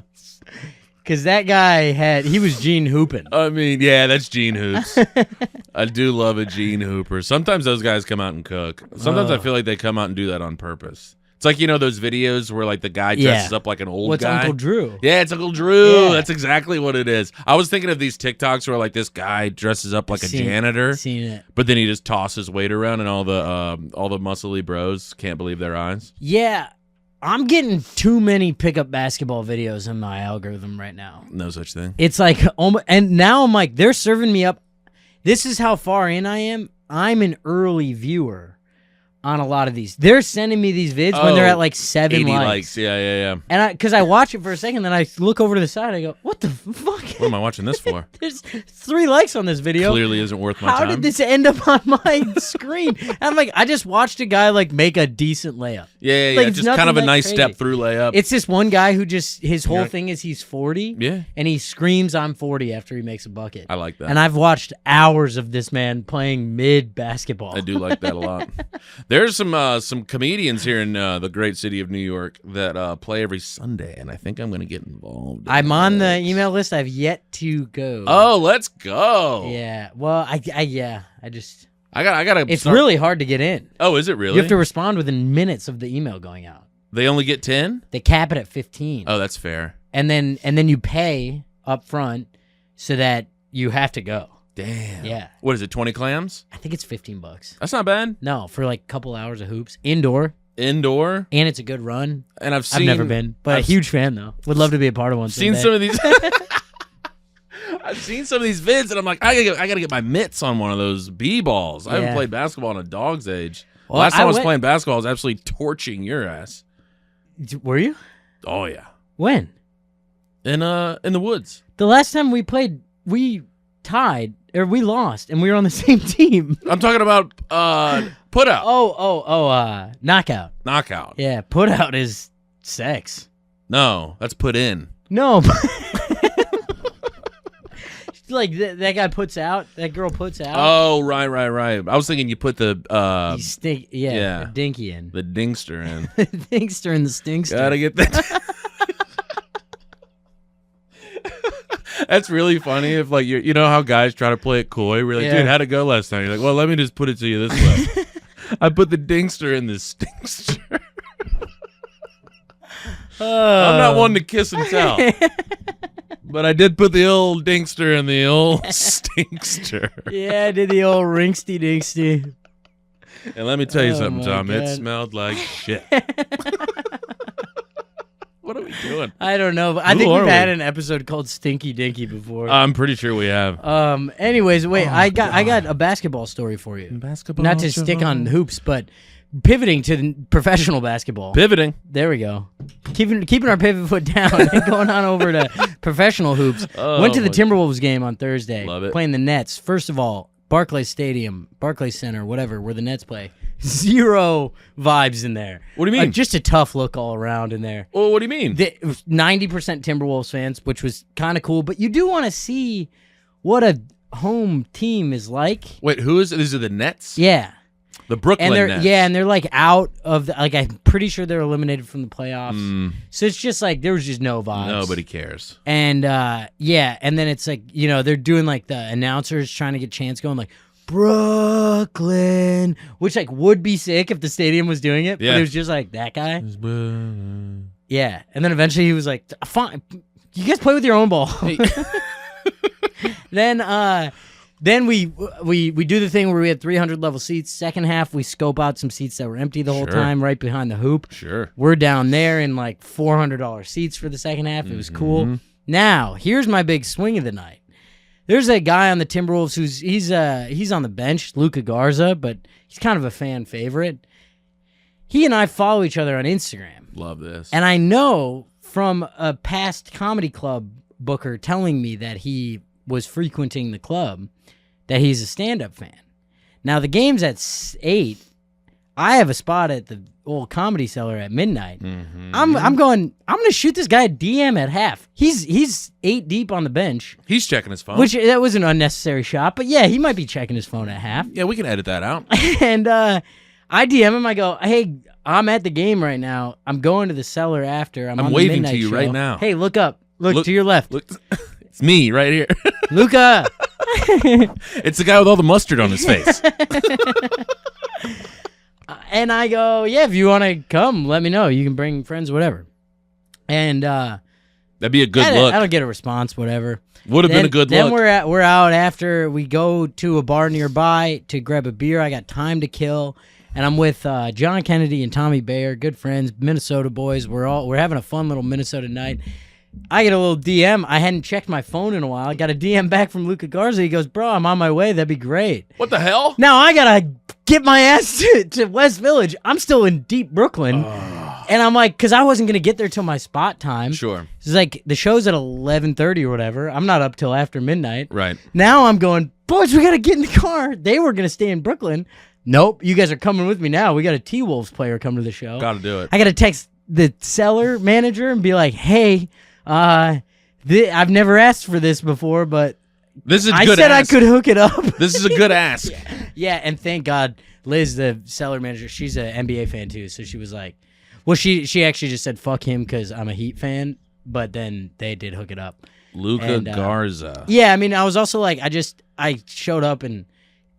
[SPEAKER 1] Because that guy he was Gene hooping.
[SPEAKER 2] I mean, yeah, that's Gene Hoops. I do love a Gene Hooper. Sometimes those guys come out and cook. Sometimes I feel like they come out and do that on purpose. It's like, those videos where like the guy dresses up like an old
[SPEAKER 1] What's
[SPEAKER 2] guy.
[SPEAKER 1] Uncle Drew?
[SPEAKER 2] Yeah, it's Uncle Drew.
[SPEAKER 1] Yeah.
[SPEAKER 2] That's exactly what it is. I was thinking of these TikToks where like this guy dresses up like a janitor,
[SPEAKER 1] Seen it.
[SPEAKER 2] but then he just tosses weight around, and all the muscly bros can't believe their eyes.
[SPEAKER 1] Yeah, I'm getting too many pickup basketball videos in my algorithm right now.
[SPEAKER 2] No such thing.
[SPEAKER 1] It's like, and now I'm like, they're serving me up. This is how far in I am. I'm an early viewer on a lot of these. They're sending me these vids when they're at like 7
[SPEAKER 2] 80
[SPEAKER 1] likes.
[SPEAKER 2] Yeah.
[SPEAKER 1] And because I watch it for a second, then I look over to the side, I go, what the fuck?
[SPEAKER 2] What am I watching this for?
[SPEAKER 1] There's 3 likes on this video.
[SPEAKER 2] Clearly isn't worth my
[SPEAKER 1] How
[SPEAKER 2] time.
[SPEAKER 1] did this end up on my screen? And I'm like, I just watched a guy like make a decent layup.
[SPEAKER 2] Yeah.
[SPEAKER 1] Like, it's
[SPEAKER 2] Just kind of a
[SPEAKER 1] nothing that
[SPEAKER 2] nice
[SPEAKER 1] crazy.
[SPEAKER 2] step through layup.
[SPEAKER 1] It's this one guy who just, his whole thing is he's 40.
[SPEAKER 2] Yeah.
[SPEAKER 1] And he screams, I'm 40 after he makes a bucket.
[SPEAKER 2] I like that.
[SPEAKER 1] And I've watched hours of this man playing mid basketball.
[SPEAKER 2] I do like that a lot. There's some comedians here in the great city of New York that play every Sunday, and I think I'm going to get involved.
[SPEAKER 1] I'm on the email list. I've yet to go.
[SPEAKER 2] Oh, let's go.
[SPEAKER 1] Yeah. Well, I just.
[SPEAKER 2] I got.
[SPEAKER 1] It's really hard to get in.
[SPEAKER 2] Oh, is it really?
[SPEAKER 1] You have to respond within minutes of the email going out.
[SPEAKER 2] They only get 10.
[SPEAKER 1] They cap it at 15.
[SPEAKER 2] Oh, that's fair.
[SPEAKER 1] And then you pay up front so that you have to go.
[SPEAKER 2] Damn.
[SPEAKER 1] Yeah.
[SPEAKER 2] What is it? 20 clams?
[SPEAKER 1] I think it's $15.
[SPEAKER 2] That's not bad.
[SPEAKER 1] No, for like a couple hours of hoops, indoor,
[SPEAKER 2] Indoor,
[SPEAKER 1] and it's a good run.
[SPEAKER 2] and
[SPEAKER 1] I've never been, but a huge fan though. Would love to be a part of one.
[SPEAKER 2] Seen
[SPEAKER 1] someday.
[SPEAKER 2] some of these. I've seen some of these vids, and I'm like, I gotta get my mitts on one of those b-balls. I haven't
[SPEAKER 1] Yeah.
[SPEAKER 2] played basketball in a dog's age.
[SPEAKER 1] Well,
[SPEAKER 2] Last time I was
[SPEAKER 1] went-
[SPEAKER 2] playing basketball, I was absolutely torching your ass.
[SPEAKER 1] Were you?
[SPEAKER 2] Oh yeah,
[SPEAKER 1] When?
[SPEAKER 2] in the woods.
[SPEAKER 1] The last time we played, we tied or we lost, and we were on the same team.
[SPEAKER 2] I'm talking about put out,
[SPEAKER 1] Knockout.
[SPEAKER 2] knockout.
[SPEAKER 1] Yeah, put out is sex.
[SPEAKER 2] No, that's put in.
[SPEAKER 1] No. Like that guy puts out, that girl puts out.
[SPEAKER 2] Oh, right. I was thinking you put the
[SPEAKER 1] You stink,
[SPEAKER 2] yeah.
[SPEAKER 1] the dinky in.
[SPEAKER 2] the dingster in.
[SPEAKER 1] The dingster and the stinkster.
[SPEAKER 2] Gotta get that. That's really funny if like you know how guys try to play it coy. We're like,
[SPEAKER 1] Yeah.
[SPEAKER 2] dude, how'd it go last time? You're like, well, let me just put it to you this way. I put the dingster in the stinkster. I'm not one to kiss and tell. But I did put the old dingster in the old stinkster.
[SPEAKER 1] Yeah, I did the old ringsty dingsty.
[SPEAKER 2] And let me tell you
[SPEAKER 1] Oh
[SPEAKER 2] something,
[SPEAKER 1] my
[SPEAKER 2] Tom. It
[SPEAKER 1] God.
[SPEAKER 2] smelled like shit. What are we doing?
[SPEAKER 1] I don't know, but I
[SPEAKER 2] Who
[SPEAKER 1] think we've
[SPEAKER 2] are
[SPEAKER 1] had
[SPEAKER 2] we?
[SPEAKER 1] an episode called Stinky Dinky before.
[SPEAKER 2] I'm pretty sure we have.
[SPEAKER 1] Anyways, wait, I got a basketball story for you.
[SPEAKER 2] Basketball.
[SPEAKER 1] Not to stick on hoops, but pivoting to the professional basketball.
[SPEAKER 2] Pivoting.
[SPEAKER 1] There we go. Keeping our pivot foot down and going on over to professional hoops.
[SPEAKER 2] Oh,
[SPEAKER 1] Went to the
[SPEAKER 2] my-
[SPEAKER 1] Timberwolves game on Thursday.
[SPEAKER 2] Love it.
[SPEAKER 1] Playing the Nets. First of all, Barclays Stadium, Barclays Center, whatever, where the Nets play. Zero vibes in there.
[SPEAKER 2] What do you mean?
[SPEAKER 1] Just a tough look all around in there.
[SPEAKER 2] Well, what do you mean?
[SPEAKER 1] 90% Timberwolves fans, which was kind of cool, but you do want to see what a home team is like.
[SPEAKER 2] Wait, who is it? These are the Nets?
[SPEAKER 1] Yeah.
[SPEAKER 2] The Brooklyn
[SPEAKER 1] And they're
[SPEAKER 2] Nets.
[SPEAKER 1] and they're like out of the, like I'm pretty sure they're eliminated from the playoffs. So it's just like there was just no vibes.
[SPEAKER 2] Nobody cares.
[SPEAKER 1] And and then it's like, they're doing like the announcers trying to get chants going like Brooklyn, which like would be sick if the stadium was doing it,
[SPEAKER 2] Yeah.
[SPEAKER 1] but it was just like that guy. Yeah. And then eventually he was like, "Fine. You guys play with your own ball." Then we do the thing where we had 300 level seats. Second half, we scope out some seats that were empty the whole time right behind the hoop.
[SPEAKER 2] Sure.
[SPEAKER 1] We're down there in like $400 seats for the second half. It was cool. Now, here's my big swing of the night. There's a guy on the Timberwolves he's on the bench, Luka Garza, but he's kind of a fan favorite. He and I follow each other on Instagram.
[SPEAKER 2] Love this.
[SPEAKER 1] And I know from a past comedy club booker telling me that he was frequenting the club that he's a stand-up fan. Now, the game's at 8. I have a spot at the old Comedy Cellar at midnight. I'm going to shoot this guy a DM at half. He's 8 deep on the bench.
[SPEAKER 2] He's checking his phone.
[SPEAKER 1] Which, that was an unnecessary shot, but yeah, he might be checking his phone at half.
[SPEAKER 2] Yeah, we can edit that out.
[SPEAKER 1] And I DM him, I go, hey, I'm at the game right now. I'm going to the cellar after. I'm on the
[SPEAKER 2] waving
[SPEAKER 1] midnight
[SPEAKER 2] to you
[SPEAKER 1] show.
[SPEAKER 2] right now.
[SPEAKER 1] Hey, look up. Look to your left.
[SPEAKER 2] Look, it's me right here.
[SPEAKER 1] Luka.
[SPEAKER 2] It's the guy with all the mustard on his face.
[SPEAKER 1] And I go, yeah, if you want to come, let me know. You can bring friends, whatever. And
[SPEAKER 2] that'd be a good look.
[SPEAKER 1] I don't get a response, whatever.
[SPEAKER 2] Would have been a good
[SPEAKER 1] then
[SPEAKER 2] look.
[SPEAKER 1] Then we're out after. We go to a bar nearby to grab a beer. I got time to kill. And I'm with John Kennedy and Tommy Bayer, good friends, Minnesota boys. We're having a fun little Minnesota night. I get a little DM. I hadn't checked my phone in a while. I got a DM back from Luka Garza. He goes, bro, I'm on my way. That'd be great.
[SPEAKER 2] What the hell?
[SPEAKER 1] Now I got to get my ass to West Village. I'm still in deep Brooklyn. And I'm like, because I wasn't going to get there till my spot time.
[SPEAKER 2] Sure.
[SPEAKER 1] It's like the show's at 11:30 or whatever. I'm not up till after midnight.
[SPEAKER 2] Right.
[SPEAKER 1] Now I'm going, boys, we got to get in the car. They were going to stay in Brooklyn. Nope. You guys are coming with me now. We got a T-Wolves player come to the show.
[SPEAKER 2] Got to do it.
[SPEAKER 1] I got to text the cellar manager and be like, hey, I've never asked for this before, but
[SPEAKER 2] this is
[SPEAKER 1] I
[SPEAKER 2] good
[SPEAKER 1] said
[SPEAKER 2] ask.
[SPEAKER 1] I could hook it up.
[SPEAKER 2] This is a good ask.
[SPEAKER 1] Yeah, and thank God, Liz, the cellar manager, she's an NBA fan too, so she was like, well, she actually just said fuck him because I'm a Heat fan, but then they did hook it up.
[SPEAKER 2] Luka Garza.
[SPEAKER 1] Yeah, I mean, I was also like, I showed up and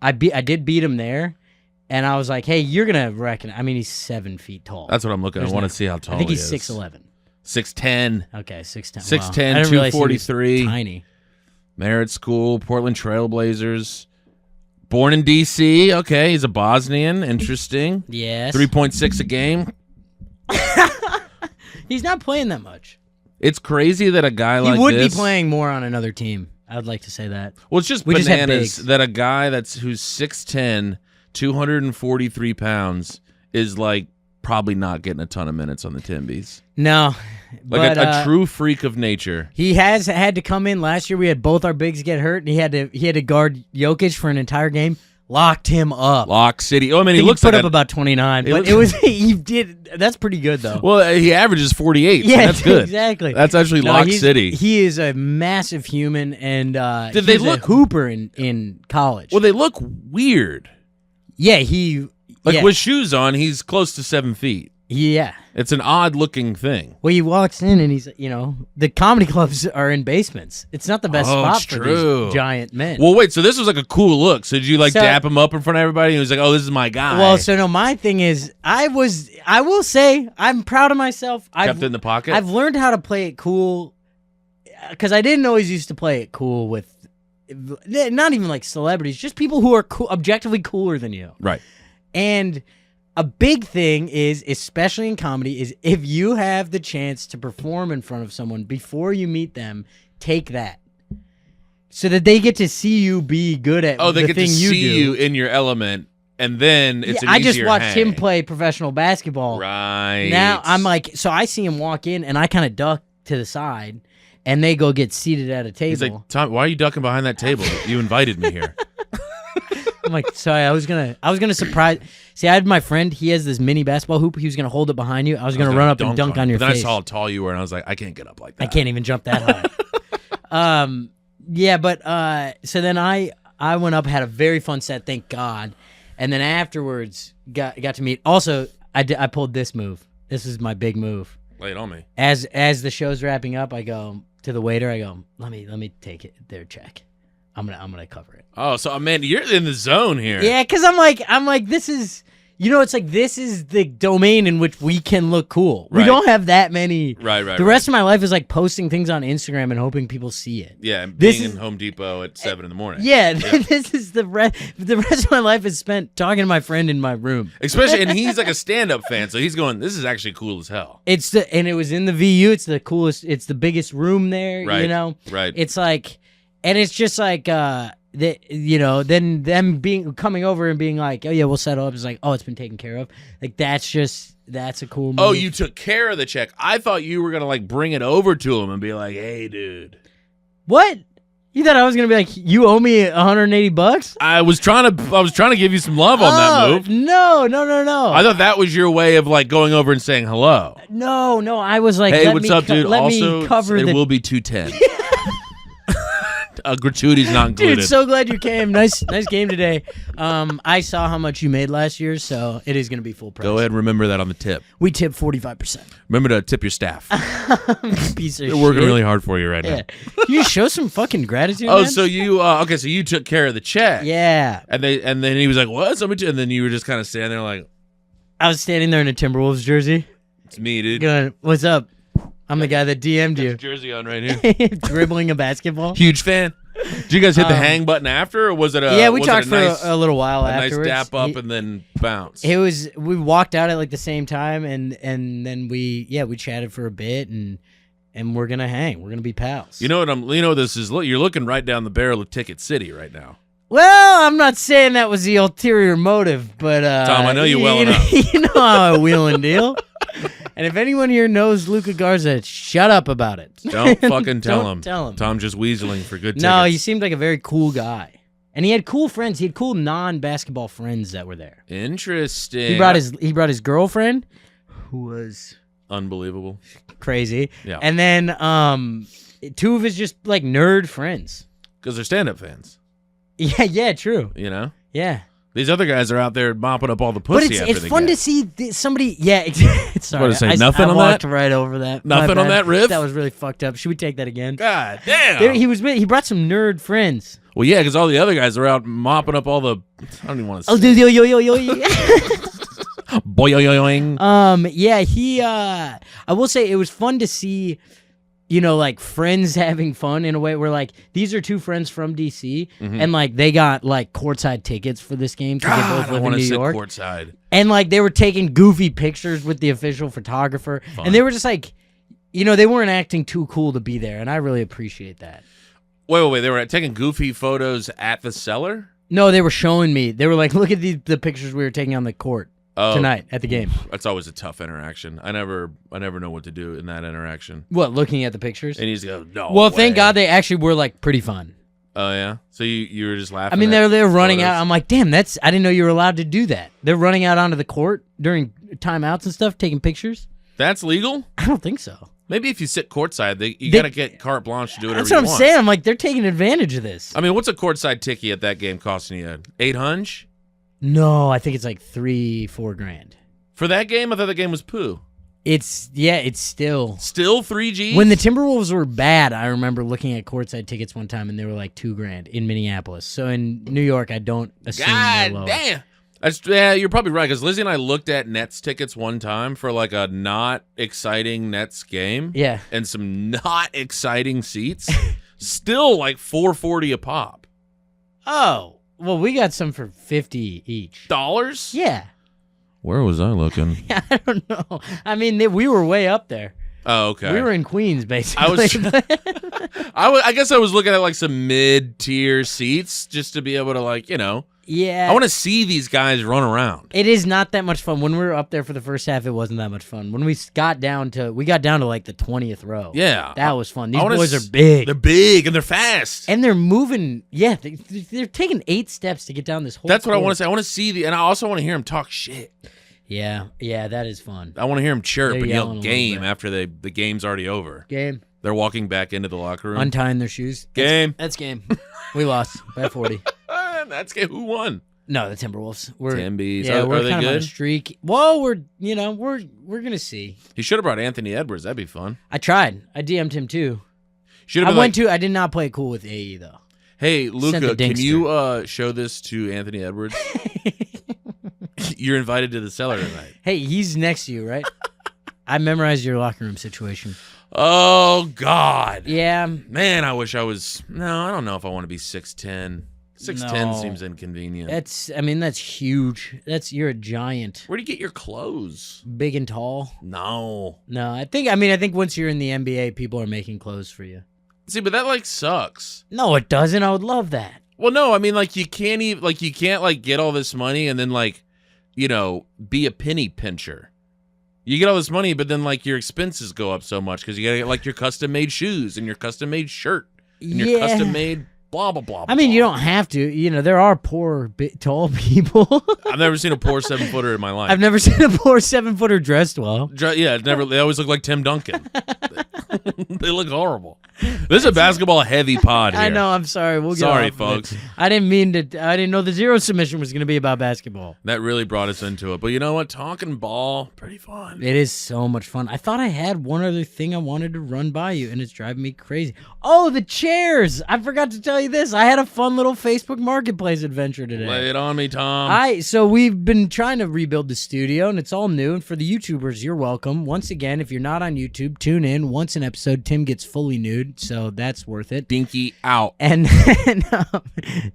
[SPEAKER 1] I did beat him there, and I was like, hey, you're gonna reckon. I mean, he's 7 feet tall.
[SPEAKER 2] That's what I'm looking. I want to see how tall
[SPEAKER 1] I think
[SPEAKER 2] he
[SPEAKER 1] he's
[SPEAKER 2] is.
[SPEAKER 1] 6'11".
[SPEAKER 2] 6'10".
[SPEAKER 1] Okay, 6'10".
[SPEAKER 2] 6'10",
[SPEAKER 1] Wow. I didn't realize he was
[SPEAKER 2] 243.
[SPEAKER 1] tiny.
[SPEAKER 2] Merit School, Portland Trailblazers. Born in D.C. Okay, he's a Bosnian. Interesting.
[SPEAKER 1] Yes.
[SPEAKER 2] 3.6 a game.
[SPEAKER 1] He's not playing that much.
[SPEAKER 2] It's crazy that a guy like
[SPEAKER 1] He would
[SPEAKER 2] this...
[SPEAKER 1] be playing more on another team. I would like to say that.
[SPEAKER 2] Well, it's just
[SPEAKER 1] We just have
[SPEAKER 2] bananas
[SPEAKER 1] bigs.
[SPEAKER 2] that a guy who's 6'10", 243 pounds is like probably not getting a ton of minutes on the Timbies.
[SPEAKER 1] No.
[SPEAKER 2] Like
[SPEAKER 1] but,
[SPEAKER 2] a true freak of nature.
[SPEAKER 1] He has had to come in. Last year we had both our bigs get hurt, and he had to guard Jokic for an entire game. Locked him up.
[SPEAKER 2] Lock City. Oh, I mean,
[SPEAKER 1] I
[SPEAKER 2] he
[SPEAKER 1] think
[SPEAKER 2] looks
[SPEAKER 1] put
[SPEAKER 2] like
[SPEAKER 1] up about 29, but
[SPEAKER 2] looks-
[SPEAKER 1] it was he did. That's pretty good though.
[SPEAKER 2] Well, he averages 48. So
[SPEAKER 1] Yeah,
[SPEAKER 2] that's good.
[SPEAKER 1] exactly.
[SPEAKER 2] That's actually Lock City.
[SPEAKER 1] He is a massive human, and
[SPEAKER 2] Did they
[SPEAKER 1] he's
[SPEAKER 2] look-
[SPEAKER 1] a hooper in college.
[SPEAKER 2] Well, they look weird.
[SPEAKER 1] Yeah, he
[SPEAKER 2] Like with shoes on, he's close to 7 feet.
[SPEAKER 1] Yeah.
[SPEAKER 2] It's an odd looking thing.
[SPEAKER 1] Well, he walks in and he's, the comedy clubs are in basements. It's not the best spot
[SPEAKER 2] it's
[SPEAKER 1] for
[SPEAKER 2] true.
[SPEAKER 1] these giant men.
[SPEAKER 2] Well, wait, so this was like a cool look. So did you
[SPEAKER 1] So-
[SPEAKER 2] dap him up in front of everybody? And he was like, oh, this is my guy.
[SPEAKER 1] Well, so no, my thing is, I will say, I'm proud of myself.
[SPEAKER 2] Kept it in the pocket?
[SPEAKER 1] I've learned how to play it cool, because I didn't always used to play it cool with, not even like celebrities, just people who are objectively cooler than you.
[SPEAKER 2] Right.
[SPEAKER 1] And a big thing is, especially in comedy, is if you have the chance to perform in front of someone before you meet them, take that. So that they get to see you be good at
[SPEAKER 2] Oh, they
[SPEAKER 1] the
[SPEAKER 2] get
[SPEAKER 1] thing
[SPEAKER 2] to
[SPEAKER 1] you
[SPEAKER 2] see
[SPEAKER 1] do.
[SPEAKER 2] you in your element, and then it's an
[SPEAKER 1] I just
[SPEAKER 2] easier
[SPEAKER 1] watched
[SPEAKER 2] hang.
[SPEAKER 1] him play professional basketball.
[SPEAKER 2] Right.
[SPEAKER 1] Now I'm like, so I see him walk in, and I kind of duck to the side, and they go get seated at a table.
[SPEAKER 2] He's like, Tom, why are you ducking behind that table? You invited me here.
[SPEAKER 1] I'm like, sorry, I was gonna surprise. See, I had my friend. He has this mini basketball hoop. He was gonna hold it behind you. I was gonna run up and dunk on your
[SPEAKER 2] then
[SPEAKER 1] face.
[SPEAKER 2] I saw how tall you were, and I was like, I can't get up like that.
[SPEAKER 1] I can't even jump that high. Yeah, but so then I went up, had a very fun set, thank God, and then afterwards got to meet. Also, I pulled this move. This is my big move.
[SPEAKER 2] Lay it on me.
[SPEAKER 1] As the show's wrapping up, I go to the waiter. I go, let me take it their check. I'm gonna cover it.
[SPEAKER 2] Oh, so Amanda, you're in the zone here.
[SPEAKER 1] Yeah, because I'm like, this is it's like this is the domain in which we can look cool. We
[SPEAKER 2] Right.
[SPEAKER 1] don't have that many.
[SPEAKER 2] Right.
[SPEAKER 1] The rest of my life is like posting things on Instagram and hoping people see it.
[SPEAKER 2] Yeah, and
[SPEAKER 1] This
[SPEAKER 2] being
[SPEAKER 1] is-
[SPEAKER 2] in Home Depot at 7 in the morning.
[SPEAKER 1] Yeah, this is the rest. The rest of my life is spent talking to my friend in my room.
[SPEAKER 2] Especially, and he's like a stand-up fan, so he's going, this is actually cool as hell.
[SPEAKER 1] And it was in the VU. It's the coolest. It's the biggest room there.
[SPEAKER 2] Right. Right.
[SPEAKER 1] It's like, and it's just like then them coming over and being like, oh yeah, we'll settle up. It's like, oh, it's been taken care of. Like that's a cool move.
[SPEAKER 2] Oh, you took care of the check. I thought you were going to like bring it over to him and be like, hey, dude.
[SPEAKER 1] What? You thought I was gonna be like, you owe me $180?
[SPEAKER 2] I was trying to give you some love on that move.
[SPEAKER 1] No.
[SPEAKER 2] I thought that was your way of like going over and saying hello.
[SPEAKER 1] No. I was like,
[SPEAKER 2] Hey, what's up, dude?
[SPEAKER 1] Let
[SPEAKER 2] Also,
[SPEAKER 1] me cover
[SPEAKER 2] it
[SPEAKER 1] the.
[SPEAKER 2] will be $210. Gratuity's not included.
[SPEAKER 1] Dude, so glad you came. Nice game today. I saw how much you made last year, so it is gonna be full price.
[SPEAKER 2] Go ahead and remember that on the tip.
[SPEAKER 1] We tip 45%.
[SPEAKER 2] Remember to tip your staff.
[SPEAKER 1] Piece of
[SPEAKER 2] They're working
[SPEAKER 1] shit.
[SPEAKER 2] really hard for you right
[SPEAKER 1] Yeah.
[SPEAKER 2] now.
[SPEAKER 1] You show some fucking gratitude.
[SPEAKER 2] Oh,
[SPEAKER 1] man.
[SPEAKER 2] so you okay? So you took care of the check.
[SPEAKER 1] Yeah.
[SPEAKER 2] And then he was like, "What?" And then you were just kind of standing there like,
[SPEAKER 1] I was standing there in a Timberwolves jersey,
[SPEAKER 2] "It's me, dude."
[SPEAKER 1] going, "What's up? I'm the guy that DM'd
[SPEAKER 2] Got your
[SPEAKER 1] you."
[SPEAKER 2] jersey on right here.
[SPEAKER 1] Dribbling a basketball.
[SPEAKER 2] Huge fan. Did you guys hit the hang button after, or was it a?
[SPEAKER 1] Yeah, we
[SPEAKER 2] was it
[SPEAKER 1] talked for
[SPEAKER 2] nice,
[SPEAKER 1] a little while
[SPEAKER 2] a nice
[SPEAKER 1] afterwards.
[SPEAKER 2] dap up and then bounce.
[SPEAKER 1] It was. We walked out at like the same time, and then we chatted for a bit, and we're gonna hang. We're gonna be pals.
[SPEAKER 2] You know what this is. You're looking right down the barrel of Ticket City right now.
[SPEAKER 1] Well, I'm not saying that was the ulterior motive, but
[SPEAKER 2] Tom, I know you well enough.
[SPEAKER 1] You know how I wheel and deal. And if anyone here knows Luka Garza, shut up about it.
[SPEAKER 2] Don't fucking tell
[SPEAKER 1] Don't
[SPEAKER 2] him.
[SPEAKER 1] tell him.
[SPEAKER 2] Tom just weaseling for good tickets.
[SPEAKER 1] No, he seemed like a very cool guy. And he had cool friends. He had cool non-basketball friends that were there.
[SPEAKER 2] Interesting.
[SPEAKER 1] He brought his girlfriend, who was
[SPEAKER 2] Unbelievable.
[SPEAKER 1] crazy.
[SPEAKER 2] Yeah.
[SPEAKER 1] And then two of his just like nerd friends.
[SPEAKER 2] Because they're stand-up fans.
[SPEAKER 1] Yeah, true.
[SPEAKER 2] You know?
[SPEAKER 1] Yeah.
[SPEAKER 2] These other guys are out there mopping up all the
[SPEAKER 1] But
[SPEAKER 2] pussy after
[SPEAKER 1] it's
[SPEAKER 2] the
[SPEAKER 1] fun
[SPEAKER 2] game.
[SPEAKER 1] to see somebody. Yeah, sorry.
[SPEAKER 2] What, to say
[SPEAKER 1] I
[SPEAKER 2] nothing on
[SPEAKER 1] walked
[SPEAKER 2] that?
[SPEAKER 1] right over that. My
[SPEAKER 2] Nothing on
[SPEAKER 1] bad.
[SPEAKER 2] that riff?
[SPEAKER 1] That was really fucked up. Should we take that again?
[SPEAKER 2] God damn.
[SPEAKER 1] He brought some nerd friends.
[SPEAKER 2] Well, yeah, because all the other guys are out mopping up all the. I don't even want to say.
[SPEAKER 1] Oh, yo.
[SPEAKER 2] Boing.
[SPEAKER 1] Yeah, I will say it was fun to see, like friends having fun in a way where like these are two friends from DC and like they got like courtside tickets for this game because they both
[SPEAKER 2] God, I
[SPEAKER 1] live in
[SPEAKER 2] want
[SPEAKER 1] New
[SPEAKER 2] to sit
[SPEAKER 1] York.
[SPEAKER 2] courtside.
[SPEAKER 1] And like they were taking goofy pictures with the official photographer
[SPEAKER 2] Fun.
[SPEAKER 1] and they were just like, they weren't acting too cool to be there and I really appreciate that.
[SPEAKER 2] Wait. They were taking goofy photos at the cellar?
[SPEAKER 1] No, they were showing me. They were like, look at the pictures we were taking on the court tonight at the game.
[SPEAKER 2] That's always a tough interaction. I never know what to do in that interaction.
[SPEAKER 1] What, looking at the pictures?
[SPEAKER 2] And he's go, no.
[SPEAKER 1] Well,
[SPEAKER 2] way.
[SPEAKER 1] thank God they actually were like pretty fun.
[SPEAKER 2] Oh yeah. So you were just laughing.
[SPEAKER 1] I mean,
[SPEAKER 2] at
[SPEAKER 1] they're running
[SPEAKER 2] photos?
[SPEAKER 1] out. I'm like, damn, I didn't know you were allowed to do that. They're running out onto the court during timeouts and stuff, taking pictures.
[SPEAKER 2] That's legal.
[SPEAKER 1] I don't think so.
[SPEAKER 2] Maybe if you sit courtside, you got to get carte blanche to do whatever
[SPEAKER 1] That's what
[SPEAKER 2] you
[SPEAKER 1] I'm
[SPEAKER 2] want.
[SPEAKER 1] saying. I'm like, they're taking advantage of this.
[SPEAKER 2] I mean, what's a courtside ticket at that game costing you? $800
[SPEAKER 1] No, I think it's like $3-4 grand.
[SPEAKER 2] for that game? I thought the game was poo.
[SPEAKER 1] It's still.
[SPEAKER 2] Still 3G.
[SPEAKER 1] When the Timberwolves were bad, I remember looking at courtside tickets one time and they were like $2 grand in Minneapolis. So in New York, I don't assume they're
[SPEAKER 2] God
[SPEAKER 1] lower.
[SPEAKER 2] damn. Yeah, you're probably right because Lizzie and I looked at Nets tickets one time for like a not exciting Nets game.
[SPEAKER 1] Yeah.
[SPEAKER 2] And some not exciting seats. Still like $4.40 a pop.
[SPEAKER 1] Oh, well, we got some for $50 each.
[SPEAKER 2] Dollars?
[SPEAKER 1] Yeah.
[SPEAKER 2] Where was I looking?
[SPEAKER 1] I don't know. I mean, we were way up there.
[SPEAKER 2] Oh, okay.
[SPEAKER 1] We were in Queens, basically.
[SPEAKER 2] I guess I was looking at like some mid-tier seats just to be able to like,
[SPEAKER 1] yeah.
[SPEAKER 2] I want to see these guys run around.
[SPEAKER 1] It is not that much fun. When we were up there for the first half, it wasn't that much fun. When we got down to like the 20th row.
[SPEAKER 2] Yeah.
[SPEAKER 1] That was fun. These
[SPEAKER 2] I wanna
[SPEAKER 1] boys are big.
[SPEAKER 2] They're big and they're fast.
[SPEAKER 1] And they're moving. Yeah, they're taking 8 steps to get down this whole
[SPEAKER 2] That's what I
[SPEAKER 1] court.
[SPEAKER 2] want to say. I want to see and I also want to hear them talk shit.
[SPEAKER 1] Yeah, that is fun.
[SPEAKER 2] I want to hear them chirp
[SPEAKER 1] They're
[SPEAKER 2] and yell
[SPEAKER 1] yelling a little
[SPEAKER 2] game
[SPEAKER 1] bit.
[SPEAKER 2] after the game's already over.
[SPEAKER 1] Game.
[SPEAKER 2] They're walking back into the locker room.
[SPEAKER 1] Untying their shoes.
[SPEAKER 2] Game.
[SPEAKER 1] That's game. We lost by 40.
[SPEAKER 2] That's game. Who won?
[SPEAKER 1] No, the Timberwolves. We're
[SPEAKER 2] Timbies.
[SPEAKER 1] Yeah,
[SPEAKER 2] Are
[SPEAKER 1] we're
[SPEAKER 2] they
[SPEAKER 1] kind of on a
[SPEAKER 2] good?
[SPEAKER 1] streak. Well, we're gonna see.
[SPEAKER 2] He should have brought Anthony Edwards. That'd be fun.
[SPEAKER 1] I tried. I DM'd him too.
[SPEAKER 2] Should have been
[SPEAKER 1] I did not play it cool with AE though.
[SPEAKER 2] Hey,
[SPEAKER 1] Sent
[SPEAKER 2] Luca,
[SPEAKER 1] the
[SPEAKER 2] can
[SPEAKER 1] Dinkster.
[SPEAKER 2] you show this to Anthony Edwards? You're invited to the cellar tonight.
[SPEAKER 1] Hey, he's next to you, right? I memorized your locker room situation.
[SPEAKER 2] Oh, God.
[SPEAKER 1] Yeah.
[SPEAKER 2] Man, I wish I was... No, I don't know if I want to be 6'10". 6'10"
[SPEAKER 1] No.
[SPEAKER 2] seems inconvenient.
[SPEAKER 1] That's huge. You're a giant.
[SPEAKER 2] Where do you get your clothes?
[SPEAKER 1] Big and tall.
[SPEAKER 2] No.
[SPEAKER 1] No, I think once you're in the NBA, people are making clothes for you.
[SPEAKER 2] See, but that, like, sucks.
[SPEAKER 1] No, it doesn't. I would love that.
[SPEAKER 2] Well, no, I mean, like, you can't even... Like, you can't, like, get all this money and then, like, you know, be a penny pincher. You get all this money, but then, like, your expenses go up so much because you got to get, like, your custom-made shoes and your custom-made shirt and your custom-made blah, blah, blah, blah.
[SPEAKER 1] I mean, you don't have to. You know, there are poor, tall people.
[SPEAKER 2] I've never seen a poor 7-footer in my life.
[SPEAKER 1] I've never seen a poor 7-footer dressed well.
[SPEAKER 2] Yeah, never. They always look like Tim Duncan. They look horrible. This is a basketball-heavy pod here.
[SPEAKER 1] I know. I'm sorry. We'll get
[SPEAKER 2] Sorry,
[SPEAKER 1] off of
[SPEAKER 2] folks.
[SPEAKER 1] it. I didn't mean to. I didn't know the zero submission was going to be about basketball.
[SPEAKER 2] That really brought us into it. But you know what? Talking ball, pretty fun.
[SPEAKER 1] It is so much fun. I thought I had one other thing I wanted to run by you, and it's driving me crazy. Oh, the chairs! I forgot to tell you this. I had a fun little Facebook Marketplace adventure today.
[SPEAKER 2] Lay it on me, Tom.
[SPEAKER 1] So we've been trying to rebuild the studio, and it's all new. And for the YouTubers, you're welcome. Once again, if you're not on YouTube, tune in. Once an episode, Tim gets fully nude, so that's worth it.
[SPEAKER 2] Dinky out.
[SPEAKER 1] And then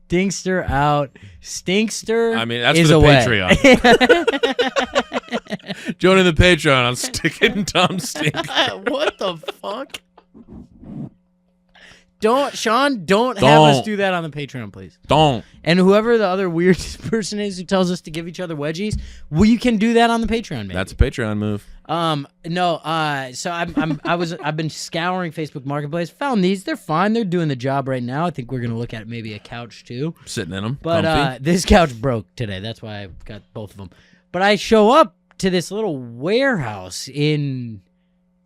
[SPEAKER 1] Dinkster out. Stinkster.
[SPEAKER 2] I mean, that's
[SPEAKER 1] is
[SPEAKER 2] for the
[SPEAKER 1] away.
[SPEAKER 2] Patreon. Joining the Patreon on Stickin' Tom Stink.
[SPEAKER 1] What the fuck? Don't have us do that on the Patreon, please.
[SPEAKER 2] Don't.
[SPEAKER 1] And whoever the other weird person is who tells us to give each other wedgies, you can do that on the Patreon, maybe.
[SPEAKER 2] That's a Patreon move.
[SPEAKER 1] So I've been scouring Facebook Marketplace, found these. They're fine. They're doing the job right now. I think we're gonna look at maybe a couch too.
[SPEAKER 2] Sitting in them.
[SPEAKER 1] But this couch broke today. That's why I got both of them. But I show up to this little warehouse in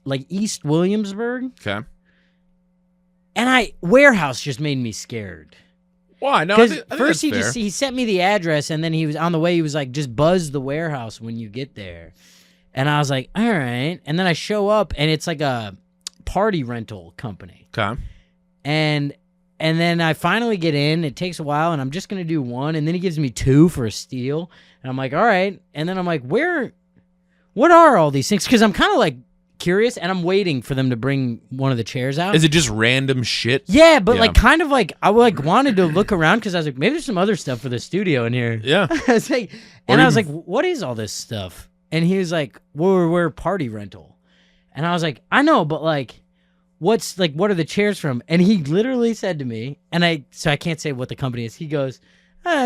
[SPEAKER 1] like East Williamsburg.
[SPEAKER 2] Okay.
[SPEAKER 1] And warehouse just made me scared.
[SPEAKER 2] Why? No,
[SPEAKER 1] Because
[SPEAKER 2] first
[SPEAKER 1] first he sent me the address, and then he was on the way. He was like, "Just buzz the warehouse when you get there." And I was like, "All right." And then I show up, and it's like a party rental company.
[SPEAKER 2] Okay.
[SPEAKER 1] And then I finally get in. It takes a while, and I'm just gonna do one, and then he gives me 2 for a steal, and I'm like, "All right." And then I'm like, what are all these things? Because I'm kind of like curious, and I'm waiting for them to bring one of the chairs out.
[SPEAKER 2] Is it just random shit?
[SPEAKER 1] Yeah, but like kind of like I wanted to look around because I was like, maybe there's some other stuff for the studio in here.
[SPEAKER 2] Yeah.
[SPEAKER 1] I was like, and I was like, what is all this stuff? And he was like, we're party rental. And I was like, I know, but like, what are the chairs from? And he literally said to me, so I can't say what the company is. He goes,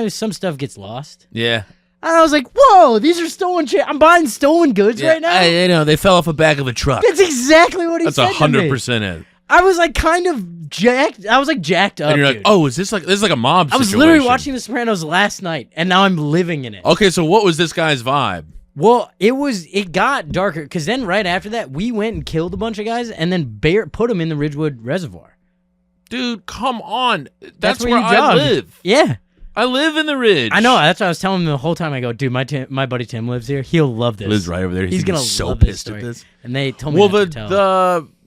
[SPEAKER 1] some stuff gets lost.
[SPEAKER 2] Yeah.
[SPEAKER 1] And I was like, whoa, these are stolen chairs. I'm buying stolen goods right now.
[SPEAKER 2] I know they fell off the back of a truck.
[SPEAKER 1] That's exactly what he said.
[SPEAKER 2] That's 100% it.
[SPEAKER 1] I was like kind of jacked. I was like jacked up.
[SPEAKER 2] And you're like,
[SPEAKER 1] dude.
[SPEAKER 2] oh, this is like a mob situation.
[SPEAKER 1] I was literally watching The Sopranos last night, and now I'm living in it.
[SPEAKER 2] Okay, so what was this guy's vibe?
[SPEAKER 1] Well, it got darker, because then right after that, we went and killed a bunch of guys, and then put them in the Ridgewood Reservoir.
[SPEAKER 2] Dude, come on. That's
[SPEAKER 1] where
[SPEAKER 2] where
[SPEAKER 1] you
[SPEAKER 2] I
[SPEAKER 1] jog.
[SPEAKER 2] live.
[SPEAKER 1] Yeah.
[SPEAKER 2] I live in the Ridge.
[SPEAKER 1] I know. That's what I was telling him the whole time. I go, dude, my buddy Tim lives here. He'll love this.
[SPEAKER 2] Lives right over there.
[SPEAKER 1] He's
[SPEAKER 2] gonna
[SPEAKER 1] gonna
[SPEAKER 2] be so
[SPEAKER 1] love this
[SPEAKER 2] pissed
[SPEAKER 1] story.
[SPEAKER 2] at this.
[SPEAKER 1] And they told me
[SPEAKER 2] Well,
[SPEAKER 1] not to tell.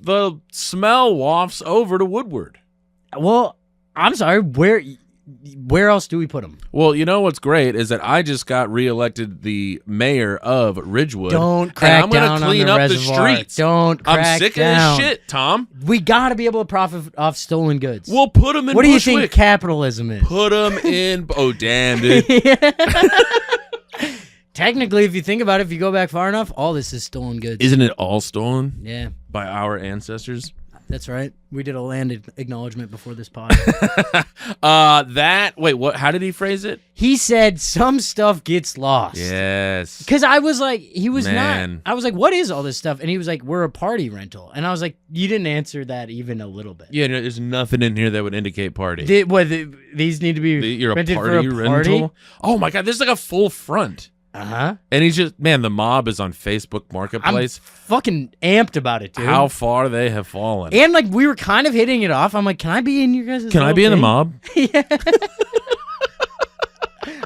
[SPEAKER 2] the smell wafts over to Woodward.
[SPEAKER 1] Well, I'm sorry. Where else do we put them?
[SPEAKER 2] Well, you know what's great is that I just got reelected the mayor of Ridgewood.
[SPEAKER 1] Don't crack
[SPEAKER 2] and I'm
[SPEAKER 1] down
[SPEAKER 2] gonna clean
[SPEAKER 1] on the
[SPEAKER 2] up
[SPEAKER 1] reservoir.
[SPEAKER 2] the streets.
[SPEAKER 1] Don't crack
[SPEAKER 2] I'm sick
[SPEAKER 1] down.
[SPEAKER 2] of this shit, Tom.
[SPEAKER 1] We got to be able to profit off stolen goods.
[SPEAKER 2] We'll put them in
[SPEAKER 1] What do you
[SPEAKER 2] Bushwick.
[SPEAKER 1] think capitalism is?
[SPEAKER 2] Put them in. Oh, damn, dude.
[SPEAKER 1] Technically, if you think about it, if you go back far enough, all this is stolen goods.
[SPEAKER 2] Isn't it all stolen
[SPEAKER 1] Yeah,
[SPEAKER 2] by our ancestors?
[SPEAKER 1] that's right. We did a land acknowledgement before this pod.
[SPEAKER 2] Wait, what? How did he phrase it?
[SPEAKER 1] He said some stuff gets lost.
[SPEAKER 2] Yes.
[SPEAKER 1] Because I was like, he was
[SPEAKER 2] Man.
[SPEAKER 1] not. I was like, what is all this stuff? And he was like, we're a party rental. And I was like, you didn't answer that even a little bit.
[SPEAKER 2] Yeah, no, there's nothing in here that would indicate party.
[SPEAKER 1] These need to be
[SPEAKER 2] You're a
[SPEAKER 1] rented
[SPEAKER 2] party
[SPEAKER 1] for a party?
[SPEAKER 2] rental? Oh my God, this is like a full front.
[SPEAKER 1] Uh-huh.
[SPEAKER 2] And he's just, man, the mob is on Facebook
[SPEAKER 1] I'm
[SPEAKER 2] Marketplace.
[SPEAKER 1] fucking amped about it, dude.
[SPEAKER 2] How far they have fallen.
[SPEAKER 1] And like we were kind of hitting it off. I'm like, can I be in your guys'
[SPEAKER 2] Can I be in the mob?
[SPEAKER 1] Yeah.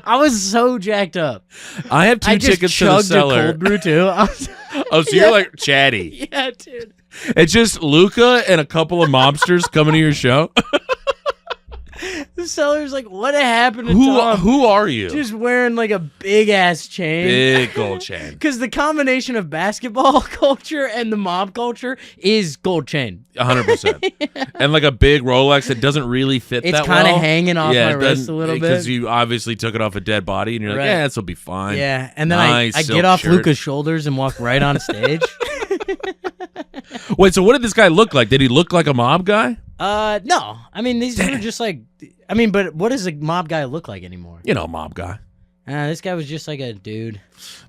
[SPEAKER 1] I was so jacked up.
[SPEAKER 2] I have two
[SPEAKER 1] I just
[SPEAKER 2] tickets to the
[SPEAKER 1] chugged a
[SPEAKER 2] cellar.
[SPEAKER 1] cold brew too. I was-
[SPEAKER 2] Oh, so you're like chatty.
[SPEAKER 1] yeah, dude.
[SPEAKER 2] It's just Luca and a couple of mobsters coming to your show.
[SPEAKER 1] the seller's like, what happened to Tom?
[SPEAKER 2] Who are you?
[SPEAKER 1] Just wearing like a big ass chain.
[SPEAKER 2] Big gold chain.
[SPEAKER 1] Because the combination of basketball culture and the mob culture is gold chain.
[SPEAKER 2] 100%. And like a big Rolex that doesn't really fit that well.
[SPEAKER 1] It's kind of hanging off my wrist a little bit.
[SPEAKER 2] Because you obviously took it off a dead body and you're like, yeah, this will be fine.
[SPEAKER 1] Yeah, and then
[SPEAKER 2] nice
[SPEAKER 1] I get off Luca's shoulders and walk right on stage.
[SPEAKER 2] Wait, so what did this guy look like? Did he look like a mob guy?
[SPEAKER 1] No. I mean, these were just like, I mean, but what does a mob guy look like anymore?
[SPEAKER 2] You know, a mob guy.
[SPEAKER 1] This guy was just like a dude.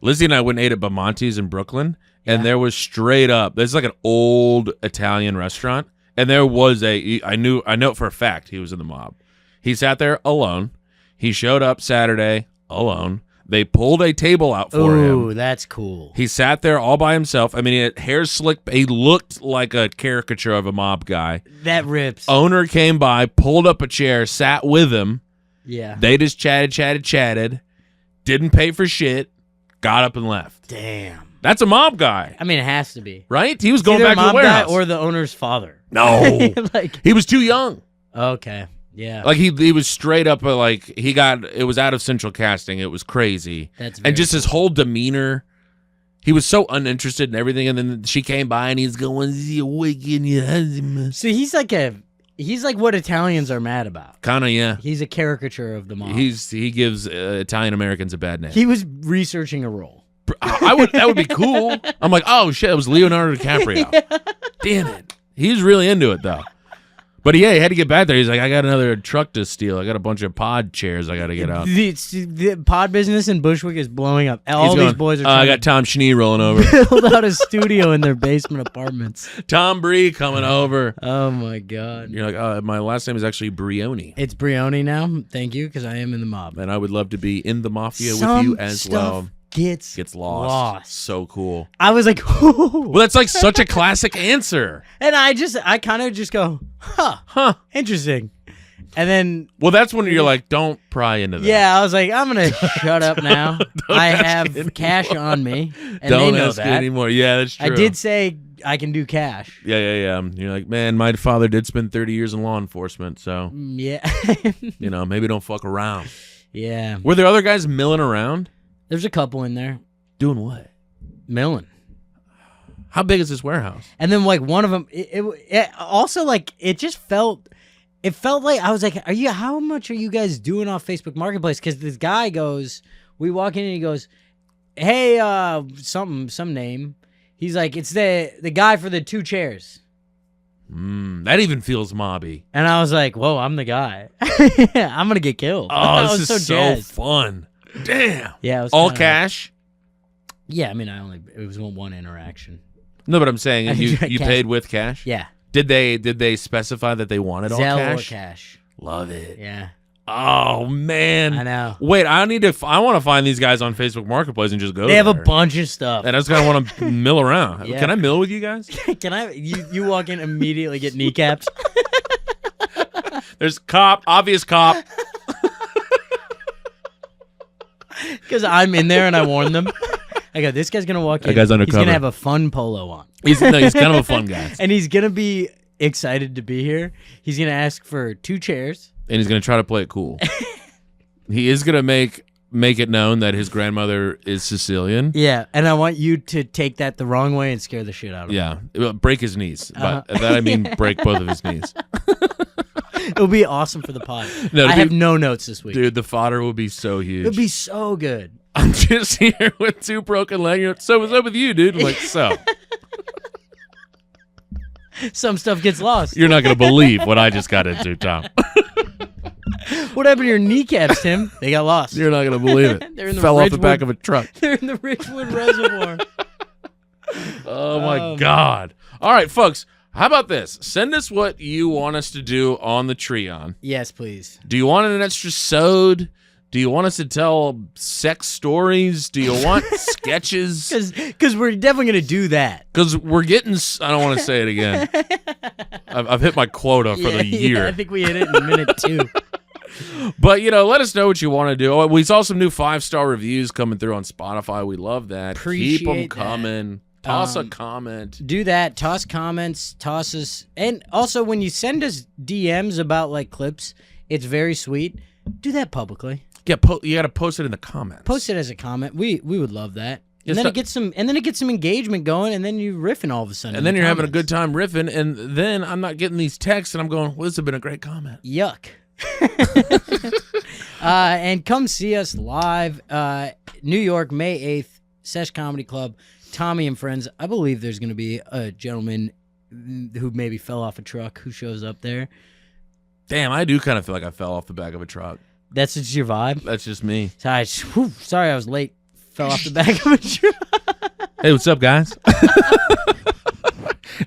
[SPEAKER 2] Lizzie and I went and ate at Bamonte's in Brooklyn, and there was straight up, there's like an old Italian restaurant, and there was I know it for a fact he was in the mob. He sat there alone. He showed up Saturday alone. They pulled a table out for him.
[SPEAKER 1] Ooh, that's cool.
[SPEAKER 2] He sat there all by himself. I mean, he had hair slicked. He looked like a caricature of a mob guy.
[SPEAKER 1] That rips.
[SPEAKER 2] Owner came by, pulled up a chair, sat with him.
[SPEAKER 1] Yeah.
[SPEAKER 2] They just chatted. Didn't pay for shit. Got up and left.
[SPEAKER 1] Damn.
[SPEAKER 2] That's a mob guy.
[SPEAKER 1] I mean, it has to be.
[SPEAKER 2] Right? He was going back to the warehouse.
[SPEAKER 1] Guy or the owner's father.
[SPEAKER 2] No.
[SPEAKER 1] Like,
[SPEAKER 2] he was too young.
[SPEAKER 1] Okay. Yeah.
[SPEAKER 2] Like he was straight up like it was out of central casting. It was crazy.
[SPEAKER 1] That's
[SPEAKER 2] and just his whole demeanor. He was so uninterested in everything, and then she came by and he's going,
[SPEAKER 1] So he's like what Italians are mad about.
[SPEAKER 2] Kinda, yeah.
[SPEAKER 1] He's a caricature of the mob.
[SPEAKER 2] He gives Italian Americans a bad name.
[SPEAKER 1] He was researching a role.
[SPEAKER 2] That would be cool. I'm like, oh shit, it was Leonardo DiCaprio. Yeah. Damn it. He was really into it though. But yeah, he had to get back there. He's like, I got another truck to steal. I got a bunch of pod chairs I got to get out.
[SPEAKER 1] The pod business in Bushwick is blowing up. These boys are trying
[SPEAKER 2] I got Tom Schnee rolling over.
[SPEAKER 1] build out a studio in their basement apartments.
[SPEAKER 2] Tom Bree coming over.
[SPEAKER 1] Oh, my God.
[SPEAKER 2] You're like, my last name is actually Brioni.
[SPEAKER 1] It's Brioni now. Thank you, because I am in the mob.
[SPEAKER 2] And I would love to be in the mafia with you as well.
[SPEAKER 1] Gets lost.
[SPEAKER 2] So cool.
[SPEAKER 1] I was like,
[SPEAKER 2] well, that's like such a classic answer.
[SPEAKER 1] And I kind of just go, huh, interesting. And then,
[SPEAKER 2] well, that's when you're like, don't pry into that.
[SPEAKER 1] Yeah, I was like, I'm gonna shut up now. I have cash on me, and
[SPEAKER 2] don't
[SPEAKER 1] they know
[SPEAKER 2] ask
[SPEAKER 1] that
[SPEAKER 2] anymore. Yeah, that's true.
[SPEAKER 1] I did say I can do cash.
[SPEAKER 2] Yeah. You're like, man, my father did spend 30 years in law enforcement, so
[SPEAKER 1] yeah,
[SPEAKER 2] maybe don't fuck around.
[SPEAKER 1] Yeah.
[SPEAKER 2] Were there other guys milling around?
[SPEAKER 1] There's a couple in there.
[SPEAKER 2] Doing what?
[SPEAKER 1] Milling.
[SPEAKER 2] How big is this warehouse?
[SPEAKER 1] And then like one of them, it also like it just felt. It felt like I was like, how much are you guys doing off Facebook Marketplace? Because this guy goes, we walk in and he goes, hey, some name. He's like, it's the guy for the 2 chairs.
[SPEAKER 2] That even feels mobby.
[SPEAKER 1] And I was like, whoa, I'm the guy. I'm going to get killed.
[SPEAKER 2] Oh, this is so fun. Damn.
[SPEAKER 1] Yeah. It was
[SPEAKER 2] all cash?
[SPEAKER 1] Yeah, I mean, it was one interaction.
[SPEAKER 2] No, but I'm saying you paid with cash?
[SPEAKER 1] Yeah.
[SPEAKER 2] Did they specify that they wanted all
[SPEAKER 1] Zelle
[SPEAKER 2] cash?
[SPEAKER 1] or cash.
[SPEAKER 2] Love it.
[SPEAKER 1] Yeah.
[SPEAKER 2] Oh man.
[SPEAKER 1] I know.
[SPEAKER 2] Wait, I want to find these guys on Facebook Marketplace and just go.
[SPEAKER 1] They have a bunch of stuff.
[SPEAKER 2] And I just kind of want to mill around.
[SPEAKER 1] Yeah.
[SPEAKER 2] Can I mill with you guys?
[SPEAKER 1] Can I? You walk in immediately get kneecapped.
[SPEAKER 2] There's obvious cop.
[SPEAKER 1] Because I'm in there and I warned them. I go, this guy's going to walk in.
[SPEAKER 2] That guy's undercover.
[SPEAKER 1] He's going to have a fun polo on.
[SPEAKER 2] He's kind of a fun guy.
[SPEAKER 1] And he's going to be excited to be here. He's going to ask for 2 chairs.
[SPEAKER 2] And he's going to try to play it cool. He is going to make it known that his grandmother is Sicilian.
[SPEAKER 1] Yeah, and I want you to take that the wrong way and scare the shit out of him.
[SPEAKER 2] Yeah, break his knees. By that I mean break both of his knees.
[SPEAKER 1] It'll be awesome for the pod. I have no notes this week.
[SPEAKER 2] Dude, the fodder will be so huge.
[SPEAKER 1] It'll be so good.
[SPEAKER 2] I'm just here with 2 broken legs. So what's up with you, dude? I'm like, so.
[SPEAKER 1] Some stuff gets lost.
[SPEAKER 2] You're not going to believe what I just got into, Tom.
[SPEAKER 1] What happened to your kneecaps, Tim? They got lost.
[SPEAKER 2] You're not going to believe it.
[SPEAKER 1] They're in the
[SPEAKER 2] Fell off the back of a truck.
[SPEAKER 1] They're in the Ridgewood Reservoir.
[SPEAKER 2] Oh, my God. All right, folks. How about this? Send us what you want us to do on the Treon.
[SPEAKER 1] Yes, please.
[SPEAKER 2] Do you want an extra sode? Do you want us to tell sex stories? Do you want sketches?
[SPEAKER 1] Because we're definitely going to do that.
[SPEAKER 2] Because we're getting... I don't want to say it again. I've hit my quota for the year.
[SPEAKER 1] Yeah, I think we hit it in minute 2.
[SPEAKER 2] But, let us know what you want to do. We saw some new 5-star reviews coming through on Spotify. We love that.
[SPEAKER 1] Appreciate
[SPEAKER 2] Keep them coming. Toss a comment.
[SPEAKER 1] Do that. Toss comments. Toss us. And also, when you send us DMs about, like, clips, It's very sweet. Do that publicly.
[SPEAKER 2] Yeah, you got to post it in the comments.
[SPEAKER 1] Post it as a comment. We would love that. And
[SPEAKER 2] Yes,
[SPEAKER 1] then it gets some engagement going, and then you riffing all of a sudden.
[SPEAKER 2] and then you're having a good time riffing, and then I'm not getting these texts, and I'm going, well, this has been a great comment.
[SPEAKER 1] Yuck. And come see us live, New York, May 8th, Sesh Comedy Club, Tommy and Friends. I believe there's going to be a gentleman who maybe fell off a truck who shows up there.
[SPEAKER 2] Damn, I do kind of feel like I fell off the back of a truck.
[SPEAKER 1] That's just your vibe?
[SPEAKER 2] That's just me.
[SPEAKER 1] Sorry I was late. Fell off the back of a truck.
[SPEAKER 2] Hey, what's up, guys?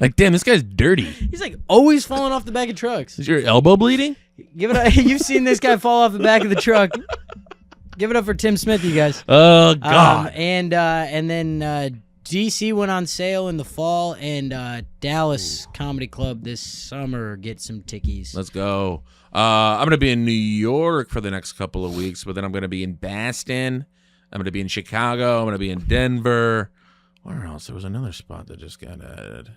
[SPEAKER 2] Like, damn, this guy's dirty.
[SPEAKER 1] He's like always falling off the back of trucks.
[SPEAKER 2] Is your elbow bleeding?
[SPEAKER 1] You've seen this guy fall off the back of the truck. Give it up for Tim Smith, you guys.
[SPEAKER 2] Oh, God.
[SPEAKER 1] And then DC went on sale in the fall, and Dallas Comedy Club this summer. Get some tickies.
[SPEAKER 2] Let's go. I'm going to be in New York for the next couple of weeks, but then I'm going to be in Boston. I'm going to be in Chicago. I'm going to be in Denver. Where else? There was another spot that just got added.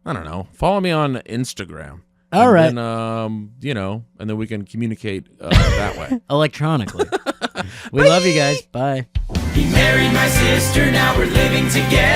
[SPEAKER 2] I don't know. Follow me on Instagram.
[SPEAKER 1] All right.
[SPEAKER 2] And, and then we can communicate that way.
[SPEAKER 1] Electronically. We love you guys. Bye.
[SPEAKER 3] He married my sister, now we're living together.